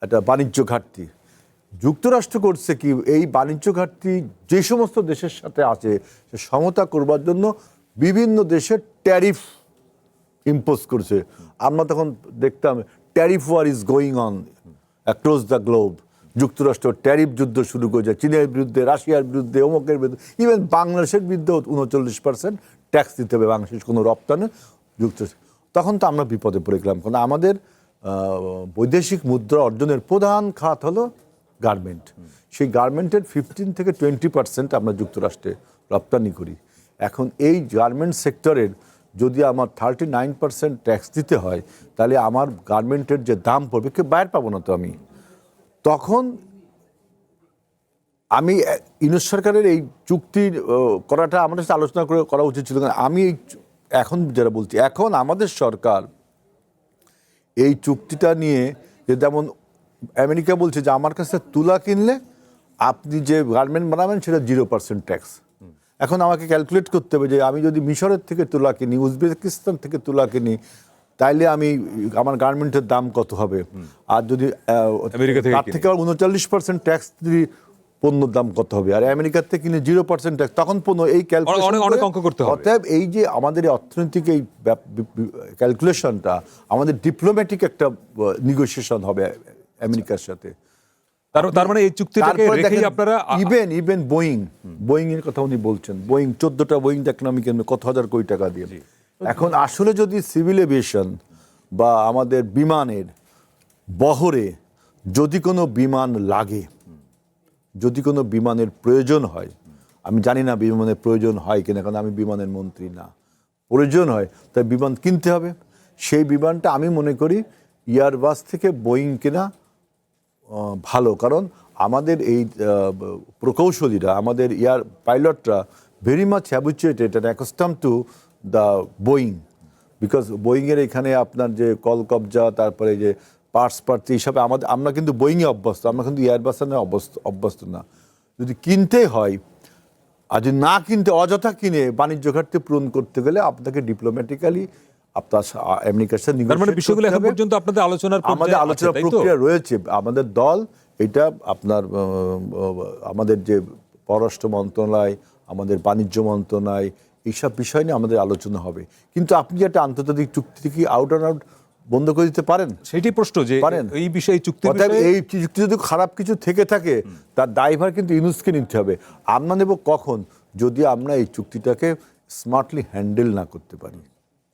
একটা বাণিজ্য ঘাটতি। যুক্তরাষ্ট্র করছে কি, এই বাণিজ্য ঘাটতি যে সমস্ত দেশের সাথে আছে সে সমতা করবার জন্য বিভিন্ন দেশের ট্যারিফ ইম্পোজ করছে। আমরা তখন দেখতাম tariff war is going on across the globe. যুক্তরাষ্ট্র ট্যারিফ যুদ্ধ শুরু করেছে চীনের বিরুদ্ধে, রাশিয়ার বিরুদ্ধে, অমুকের বিরুদ্ধে, ইভেন বাংলাদেশের বিরুদ্ধেও 39% ট্যাক্স দিতে হবে বাংলাদেশ কোনো রপ্তানি যুক্তরাষ্ট্র। তখন তো আমরা বিপদে পড়ে গেলাম, কারণ আমাদের বৈদেশিক মুদ্রা অর্জনের প্রধান খাত হলো গার্মেন্ট। সেই গার্মেন্টের 15 থেকে 20% আমরা যুক্তরাষ্ট্রে রপ্তানি করি। এখন এই গার্মেন্ট সেক্টরের যদি আমার 39% ট্যাক্স দিতে হয়, তাহলে আমার গার্মেন্টের যে দাম পড়বে, কেউ বাইরে পাবো না তো আমি। তখন আমি ইউনুস সরকারের এই চুক্তি করাটা আমাদের সাথে আলোচনা করে করা উচিত ছিল। আমি এখন যারা বলছি, এখন আমাদের সরকার এই চুক্তিটা নিয়ে, যে যেমন আমেরিকা বলছে যে আমার কাছে তুলা কিনলে আপনি যে গার্মেন্ট বানাবেন সেটা 0% ট্যাক্স। এখন আমাকে ক্যালকুলেট করতে হবে যে আমি যদি মিশরের থেকে তুলা কিনি, উজবেকিস্তান থেকে তুলা কিনি, তাইলে আমার গার্মেন্টের দাম কত হবে। আর যদি তার থেকে আবার 39% ট্যাক্স দিই, পণ্যর দাম কত হবে। আর আমেরিকার থেকে কিনে 0% ট্যাক্স, তখন পণ্য এই অনেক অঙ্ক করতে হবে। অতএব এই যে আমাদের এই অর্থনৈতিক এই ক্যালকুলেশনটা, আমাদের ডিপ্লোম্যাটিক একটা নেগোসিয়েশন হবে আমেরিকার সাথে। তার মানে এই চুক্তিটাকে রেখেই আপনারা ইভেন বোয়িং এর কথা উনি বলছেন, বোয়িং 14টা বোয়িং দেখলাম আমি কিনবে কত হাজার কোটি টাকা দিয়ে। এখন আসলে যদি সিভিল এভিয়েশন বা আমাদের বিমানের বহরে যদি কোনো বিমান লাগে, যদি কোনো বিমানের প্রয়োজন হয়, আমি জানি না বিমানের প্রয়োজন হয় কিনা, কারণ আমি বিমানের মন্ত্রী না, প্রয়োজন হয় তাই বিমান কিনতে হবে। সেই বিমানটা আমি মনে করি এয়ারবাস থেকে বোয়িং কেনা ভালো, কারণ আমাদের এই প্রকৌশলীরা, আমাদের এয়ার পাইলটরা very much habituated and accustom to the Boeing, because বোয়িংয়ের এখানে আপনার যে কল কবজা, তারপরে যে পার্টস এইসব আমরা কিন্তু বোয়িংয়ে অভ্যস্ত, আমরা কিন্তু এয়ারবাসে অভ্যস্ত না। যদি কিনতে হয়, আর যদি না কিনতে, অযথা কিনে বাণিজ্য ঘাটতি পূরণ করতে গেলে আপনাকে ডিপ্লোম্যাটিক্যালি আপনার আমেরিকার সাথে বিষয়গুলো এখন পর্যন্ত আপনাদের আলোচনার প্রক্রিয়া রয়েছে। আমাদের দল এটা আপনার আমাদের যে পররাষ্ট্র মন্ত্রণালয়, আমাদের বাণিজ্য মন্ত্রণালয়, এইসব বিষয় নিয়ে আমাদের আলোচনা হবে। কিন্তু আপনি একটা আন্তর্জাতিক চুক্তি কি আউট অ্যান্ড আউট বন্ধ করে দিতে পারেন? সেটি প্রশ্ন যে পারেন। এই বিষয়ে চুক্তি অতএব এই চুক্তি যদি খারাপ কিছু থেকে থাকে তার দায়ভার কিন্তু ইউনুসকে নিতে হবে। আমরা নেব কখন? যদি আমরা এই চুক্তিটাকে স্মার্টলি হ্যান্ডেল না করতে পারি,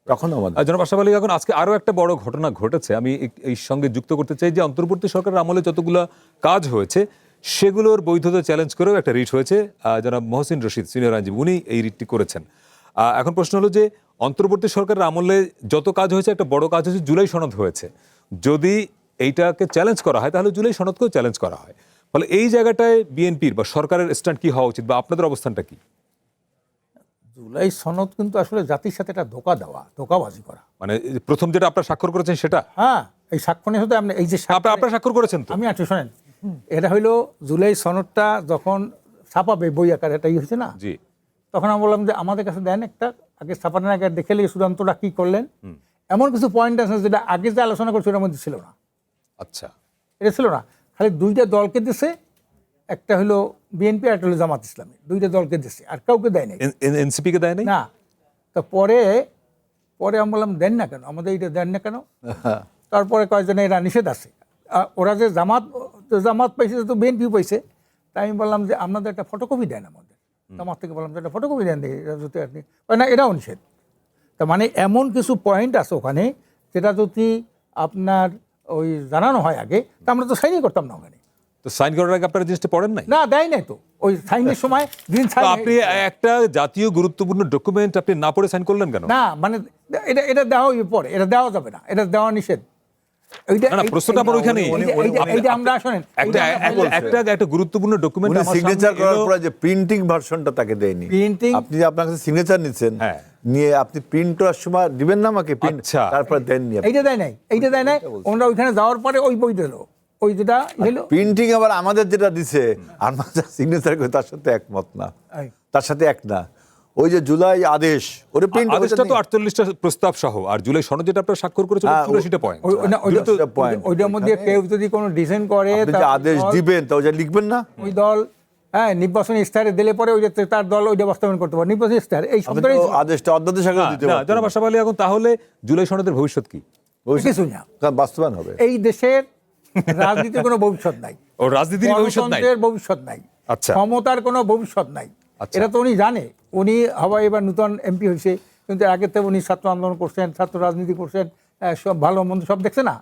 তখন আমাদের জনাব আশরাফ আলী, এখন আজকে আরো একটা বড় ঘটনা ঘটেছে, আমি এই সঙ্গে যুক্ত করতে চাই যে অন্তর্বর্তী সরকারের আমলে যতগুলো কাজ হয়েছে সেগুলোর বৈধতা চ্যালেঞ্জ করেও একটা রিট হয়েছে। জনাব মহসিন রশিদ সিনিয়র আইনজীবী উনি এই রিটটি করেছেন। এখন প্রশ্ন হলো যে অন্তর্বর্তী সরকারের আমলে যত কাজ হয়েছে একটা বড় কাজ হয়েছে জুলাই সনদ হয়েছে। যদি এইটাকে চ্যালেঞ্জ করা হয় তাহলে জুলাই সনদকেও চ্যালেঞ্জ করা হয়। ফলে এই জায়গাটায় বিএনপির বা সরকারের স্ট্যান্ড কি হওয়া উচিত বা আপনাদের অবস্থানটা কি? জুলাই সনদ কিন্তু আসলে জাতির সাথে একটা ধোকা দেওয়া, ধোকাবাজি করা। মানে প্রথম যেটা আপনারা স্বাক্ষর করেছেন সেটা হ্যাঁ, এই স্বাক্ষর নিয়ে হতে আপনি এই যে আপনারা স্বাক্ষর করেছেন তো? আমি একটু শোনেন, এটা হইলো জুলাই সনদটা যখন ছাপাবে বই আকারে, এটাই হয়েছে না, জি। তখন আমি বললাম যে আমাদের কাছে দেন একটা, আগে ছাপানোর আগে দেখে নিয়ে চূড়ান্তটা কি করলেন। এমন কিছু পয়েন্ট আছে যেটা আগে যে আলোচনা করছে ওটার মধ্যে ছিল না। আচ্ছা, এটা ছিল না, খালি দুইটা দলকে দিছে, একটা হলো বিএনপি আর একটা হলো জামাত ইসলামী, দুইটা দলকে দিছে, আর কাউকে দেয় নাই এনসিপি কে দেয় নাই না। তো পরে আমি বললাম দেন না কেন, আমাদের এইটা দেন না কেন? তারপরে কয়েকজনে এরা নিষেধ আছে, ওরা যে জামাত পাইছে তো বিএনপিও পাইছে। তাই আমি বললাম যে আপনাদের একটা ফটোকপি দেন আমাদের, জামাত থেকে বললাম যে একটা ফটোকপি দেন দেখি, এটা যদি আপনি না, এটাও নিষেধ। তার মানে এমন কিছু পয়েন্ট আছে ওখানে যেটা যদি আপনার ওই জানানো হয় আগে, তা আমরা তো সাইনই করতাম না ওখানে। তো সাইন করার আগে আপনারা জিনিসটা পড়েন নাই? না, দেয় নাই তো, ওই সাইনের সময় দিন তো আপনি একটা জাতীয় গুরুত্বপূর্ণ ডকুমেন্ট আপনি না পড়ে সাইন করলেন কেন? না, মানে এটা দেওয়া পরে, এটা দেওয়া যাবে না, এটা দেওয়া নিষেধ। না, প্রশ্নটা আমার ওইখানেই। এইটা আমরা শোনেন, একটা গুরুত্বপূর্ণ ডকুমেন্ট উনি সিগনেচার করার পরে যে প্রিন্টিং ভার্সনটা তাকে দেয়নি। Printing- আপনি যে আপনার কাছে সিগনেচার নিচ্ছেন, হ্যাঁ। নিয়ে আপনি প্রিন্ট করার সময় দিবেন না আমাকে প্রিন্ট, আচ্ছা। তারপর দেননি আপনি। এইটা দেয় নাই, এইটা দেয় নাই। ওনারা ওইখানে যাওয়ার পরে ওই বই দিল, ওই যেটা হলো প্রিন্টিং আবার আমাদের যেটা দিছে, আমরা যা সিগনেচার করি তার সাথে একমত না, এই। তার সাথে এক না। ওই যে জুলাই আদেশ, ওটা প্রিন্ট আদেশটা তো 48টা প্রস্তাব সহ, আর জুলাই সনদ যেটা আপনারা স্বাক্ষর করেছেন হ্যাঁ, 84টা পয়েন্ট। ওইটার মধ্যে কেউ যদি কোনো ডিজাইন করে, আপনি যে আদেশ দিবেন তা ওটা লিখবেন না। ওই দল হ্যাঁ নির্বাচনী ইস্তাহারে দিলে পরে ওই যে তার দল ওইটা বাস্তবায়ন করতে পারে, নির্বাচনী ইস্তাহার এই আপনি শব্দটাই তো আদেশটা অধ্যাদেশ আগে দিতে পারতেন। জনাব আশরাফ আলী, এখন তাহলে জুলাই সনদের ভবিষ্যৎ কি? কিছু না। কারণ বাস্তবায়ন হবে। এই দেশের রাজনীতির কোনো ভবিষ্যৎ নাই, ও রাজনীতির ভবিষ্যৎ নাই? গণতন্ত্রের ভবিষ্যৎ নাই, আচ্ছা। ক্ষমতার কোনো ভবিষ্যৎ নাই। আচ্ছা। এটা তো উনি জানে। উনি হওয়া এবার নতুন এমপি হয়েছে, কিন্তু আগে তো উনি ছাত্র আন্দোলন করছেন, ছাত্র রাজনীতি করছেন, সব ভালো মন্দ সব দেখছে না।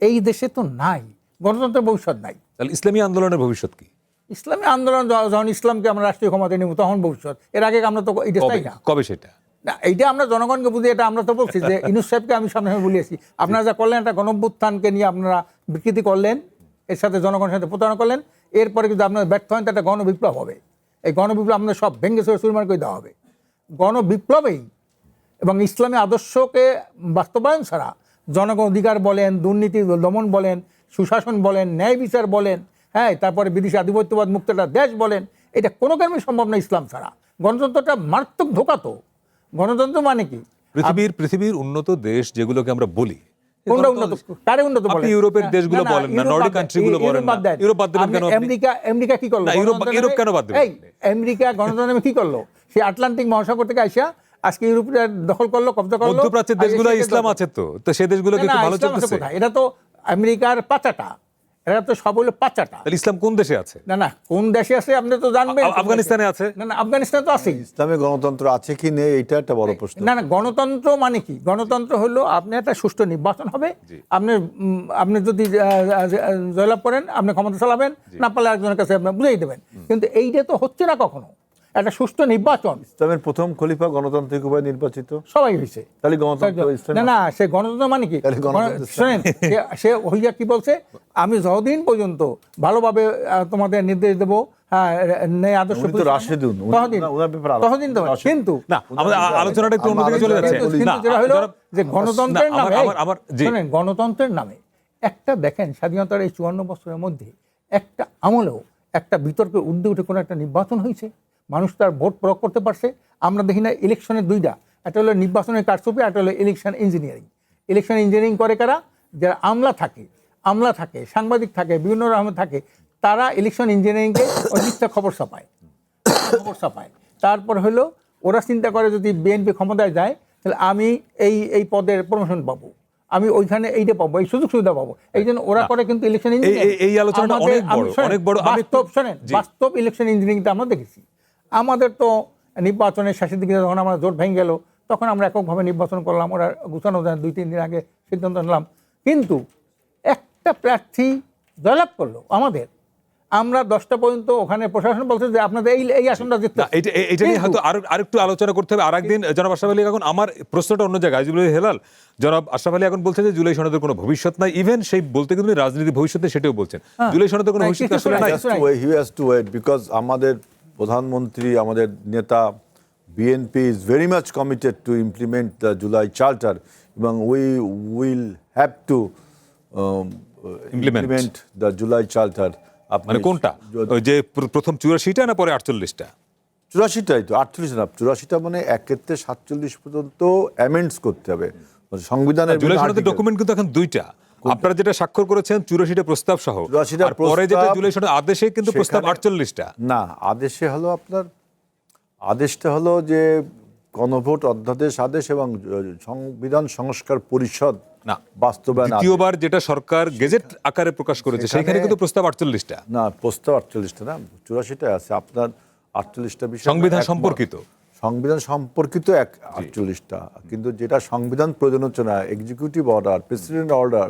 এই দেশে তো নাই, গণতন্ত্রের ভবিষ্যৎ নাই। তাহলে ইসলামী আন্দোলনের ভবিষ্যৎ কি? ইসলামী আন্দোলন যখন ইসলামকে আমরা রাষ্ট্রীয় ক্ষমতায় নেব তখন ভবিষ্যৎ, এর আগে আমরা তো এই দেশটাই না। কবে সেটা? না, এইটা আমরা জনগণকে বুঝি, এটা আমরা তো বলছি যে ইউনূস সাহেবকে আমি সামনে বলিয়েছি, আপনারা যা করলেন একটা গণঅভ্যুত্থানকে নিয়ে আপনারা বিকৃতি করলেন, এর সাথে জনগণের সাথে প্রতারণা করলেন, এরপরে কিন্তু আপনার ব্যর্থ হন, একটা গণবিপ্লব হবে। এই গণবিপ্লব আপনার সব ভেঙে চুরমার করে দেওয়া হবে। গণবিপ্লবেই এবং ইসলামী আদর্শকে বাস্তবায়ন ছাড়া জনগণ অধিকার বলেন, দুর্নীতি দমন বলেন, সুশাসন বলেন, ন্যায় বিচার বলেন, হ্যাঁ, তারপরে বিদেশি আধিপত্যবাদ মুক্ত একটা দেশ বলেন, এটা কোনো কারণে সম্ভব না ইসলাম ছাড়া। গণতন্ত্রটা মারাত্মক ধোঁকা তো। গণতন্ত্র মানে কি? পৃথিবীর উন্নত দেশ যেগুলোকে আমরা বলি, কোনটা উন্নত? কারে উন্নত বলেন? আপনি ইউরোপের দেশগুলো বলেন না, নর্ডিক কান্ট্রিগুলো বলেন না। ইউরোপ বাদ দেবেন কেন? আমেরিকা কি করলো? না, ইউরোপ কেন বাদ দেবেন? এই আমেরিকা গণতন্ত্র কি করলো? সে আটলান্টিক মহাসাগর থেকে আইসা আজকে ইউরোপের দখল করলো, কব্জা করলো। মধ্যপ্রাচ্যের দেশগুলো ইসলাম আছে তো সেই দেশগুলো কি ভালো চলতেছে? এটা তো আমেরিকার পাচাটা, এটা তো সব হলো পাচাটা। তাহলে ইসলাম কোন দেশে আছে? না, কোন দেশে আছে আপনি তো জানবেন। আফগানিস্তানে আছে? না, আফগানিস্তানে তো আছেই। ইসলামে গণতন্ত্র আছে কি নেই এটা একটা বড় প্রশ্ন। না, গণতন্ত্র মানে কি? গণতন্ত্র হলো আপনি একটা সুষ্ঠু নির্বাচন হবে, আপনি যদি জয়লাভ করেন আপনি ক্ষমতা চালাবেন, না পারলে একজনের কাছে আপনি বুঝাই দেবেন। কিন্তু এইটা তো হচ্ছে না কখনো। একটা সুষ্ঠু নির্বাচন, ইসলামের প্রথম খলিফা গণতান্ত্রিক উপায়ে নির্বাচিত, সবাই হয়েছে। তাহলে গণতন্ত্র ইসলাম না, সে গণতন্ত্র মানে কি? তাহলে গণতন্ত্র শোনেন, সে হইয়া কি বলছে, আমি যতদিন পর্যন্ত ভালোভাবে তোমাদের নির্দেশ দেবো, হ্যাঁ, ন্যায় আদর্শ, উনি তো রাশেদুন, ততদিন তো। কিন্তু না, আমাদের আলোচনাটা একটু অন্যদিকে চলে যাচ্ছে। কিন্তু যেটা হলো যে গণতন্ত্রের নামে, জি। শোনেন, গণতন্ত্রের নামে একটা দেখেন স্বাধীনতার এই 54 বছরের মধ্যে একটা আমলেও একটা বিতর্কের ঊর্ধ্বে উঠে কোনো একটা নির্বাচন হয়েছে, মানুষ তার ভোট প্রয়োগ করতে পারছে। আমরা দেখি না ইলেকশনের দুইটা, একটা হলো নির্বাচনের কারচুপি, একটা হলো ইলেকশন ইঞ্জিনিয়ারিং। ইলেকশন ইঞ্জিনিয়ারিং করে কারা? যারা আমলা থাকে, সাংবাদিক থাকে, বিভিন্ন রকমের থাকে, তারা ইলেকশন ইঞ্জিনিয়ারিংকে মিথ্যা খবর ছাপায়। তারপর হলো ওরা চিন্তা করে যদি বিএনপি ক্ষমতায় যায় তাহলে আমি এই পদের প্রমোশন পাবো, আমি ওইখানে এইটা পাবো, এই সুযোগ সুবিধা পাবো। এই জন্য ওরা করে কিন্তু ইলেকশন এই আলোচনাটা অনেক বড়, অনেক বড়। আমি বাস্তব শোনেন, জি। বাস্তব ইলেকশন ইঞ্জিনিয়ারিংটা আমরা দেখেছি। আমাদের তো নির্বাচনের শেষের দিকে যখন আমরা জোট ভেঙে গেল, তখন আমরা এককভাবে নির্বাচন করলাম, ওরা গুছানো যায় 2-3 দিন আগে সিদ্ধান্ত নিলাম। কিন্তু একটা প্রার্থী জয়লাভ করলো আমাদের, আমরা 10টা পর্যন্ত ওখানে প্রশাসন বলছে যে আপনাদের এই আসনটা জিততে না, এটা নিয়ে হয়তো আরেকটু আলোচনা করতে হবে আরেকদিন। জনাব আশরাফ আলী এখন আমার প্রশ্নটা অন্য জায়গায়। আজিজুল হেলাল, জনাব আশরাফ আলী এখন বলছেন যে জুলাই সনদের কোনো ভবিষ্যৎ নাই, ইভেন সেই বলতে কিন্তু রাজনীতি ভবিষ্যৎ নেই সেটাও বলছেন। জুলাই সনদের কোনো ভবিষ্যৎ আসলে নাই। He has to wait, because আমাদের প্রধানমন্ত্রী, আমাদের নেতা BNP is very much committed to implement the July charter, এবং we will have to implement the July charter. মানে কোনটা, ওই যে প্রথম 84টা না পরে 48টা? 84টাই তো, 48 না, 84টা মানে 1 থেকে 47 পর্যন্ত অ্যামেন্ডস করতে হবে সংবিধানের। জুলাই সনদের ডকুমেন্ট কিন্তু এখন 2টা। আপনারা যেটা স্বাক্ষর করেছেন 84টা প্রস্তাব সহ, 84টা আর পরে যেটা প্রস্তাব, জুলাই সনদের আদেশে কিন্তু প্রস্তাব 48টা। না, আদেশে হলো আপনার, আদেশটা হলো যে গণভোট অধ্যাদেশ আদেশ এবং সংবিধান সংস্কার পরিষদ না, বাস্তবায়ন আদেশ। দ্বিতীয়বার যেটা সরকার গেজেট আকারে প্রকাশ করেছে সেখানে কিন্তু প্রস্তাব 48টা। না, প্রস্তাব 48টা না, 84টা আছে আপনার। 48টা বিষয় সংবিধান একমত। সম্পর্কিত, সংবিধান সম্পর্কিত 48টা, কিন্তু যেটা সংবিধান প্রয়োজন হচ্ছে না, executive order, president order,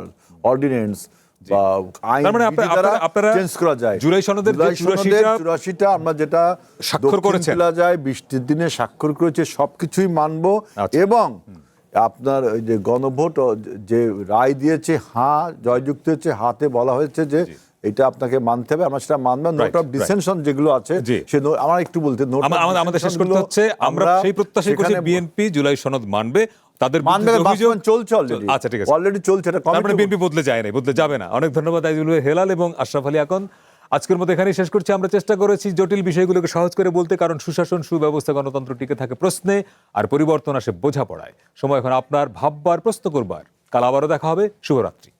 ordinance বা আইন তার মানে আপনারা চেঞ্জ করা যায়। জুলাই সনদের যে 84টা আমরা যেটা স্বাক্ষর করেছেন, যায় 20টির দিনে স্বাক্ষর করেছে, সবকিছুই মানবো। এবং আপনার ওই যে গণভোট যে রায় দিয়েছে, হ্যাঁ জয়যুক্ত হয়েছে, হাতে বলা হয়েছে যে এটা আপনাকে মানতে হবে, আমরা সেটা মানবো। নোট অফ ডিসেনশন যেগুলো আছে, সে আমার একটু বলতে আমাদের শেষ করতে হচ্ছে। আমরা সেই প্রত্যাশা করছি বিএনপি জুলাই সনদ মানবে, তাদের বাস্তবায়ন চলছে অলরেডি। আচ্ছা, ঠিক আছে, অলরেডি চলছে, এটা তারপরে বিএনপি বদলে যায় না, বদলে যাবে না। অনেক ধন্যবাদ আজিজুল হেলাল এবং আশরাফ আলী আকন। আজকের মতো এখানেই শেষ করছি। আমরা চেষ্টা করেছি জটিল বিষয়গুলোকে সহজ করে বলতে, কারণ সুশাসন, সুব্যবস্থা, গণতন্ত্র টিকে থাকে প্রশ্নে, আর পরিবর্তন আসে বোঝাপড়ায়। সময় এখন আপনার ভাববার, প্রশ্ন করবার। কাল আবারও দেখা হবে। শুভরাত্রি।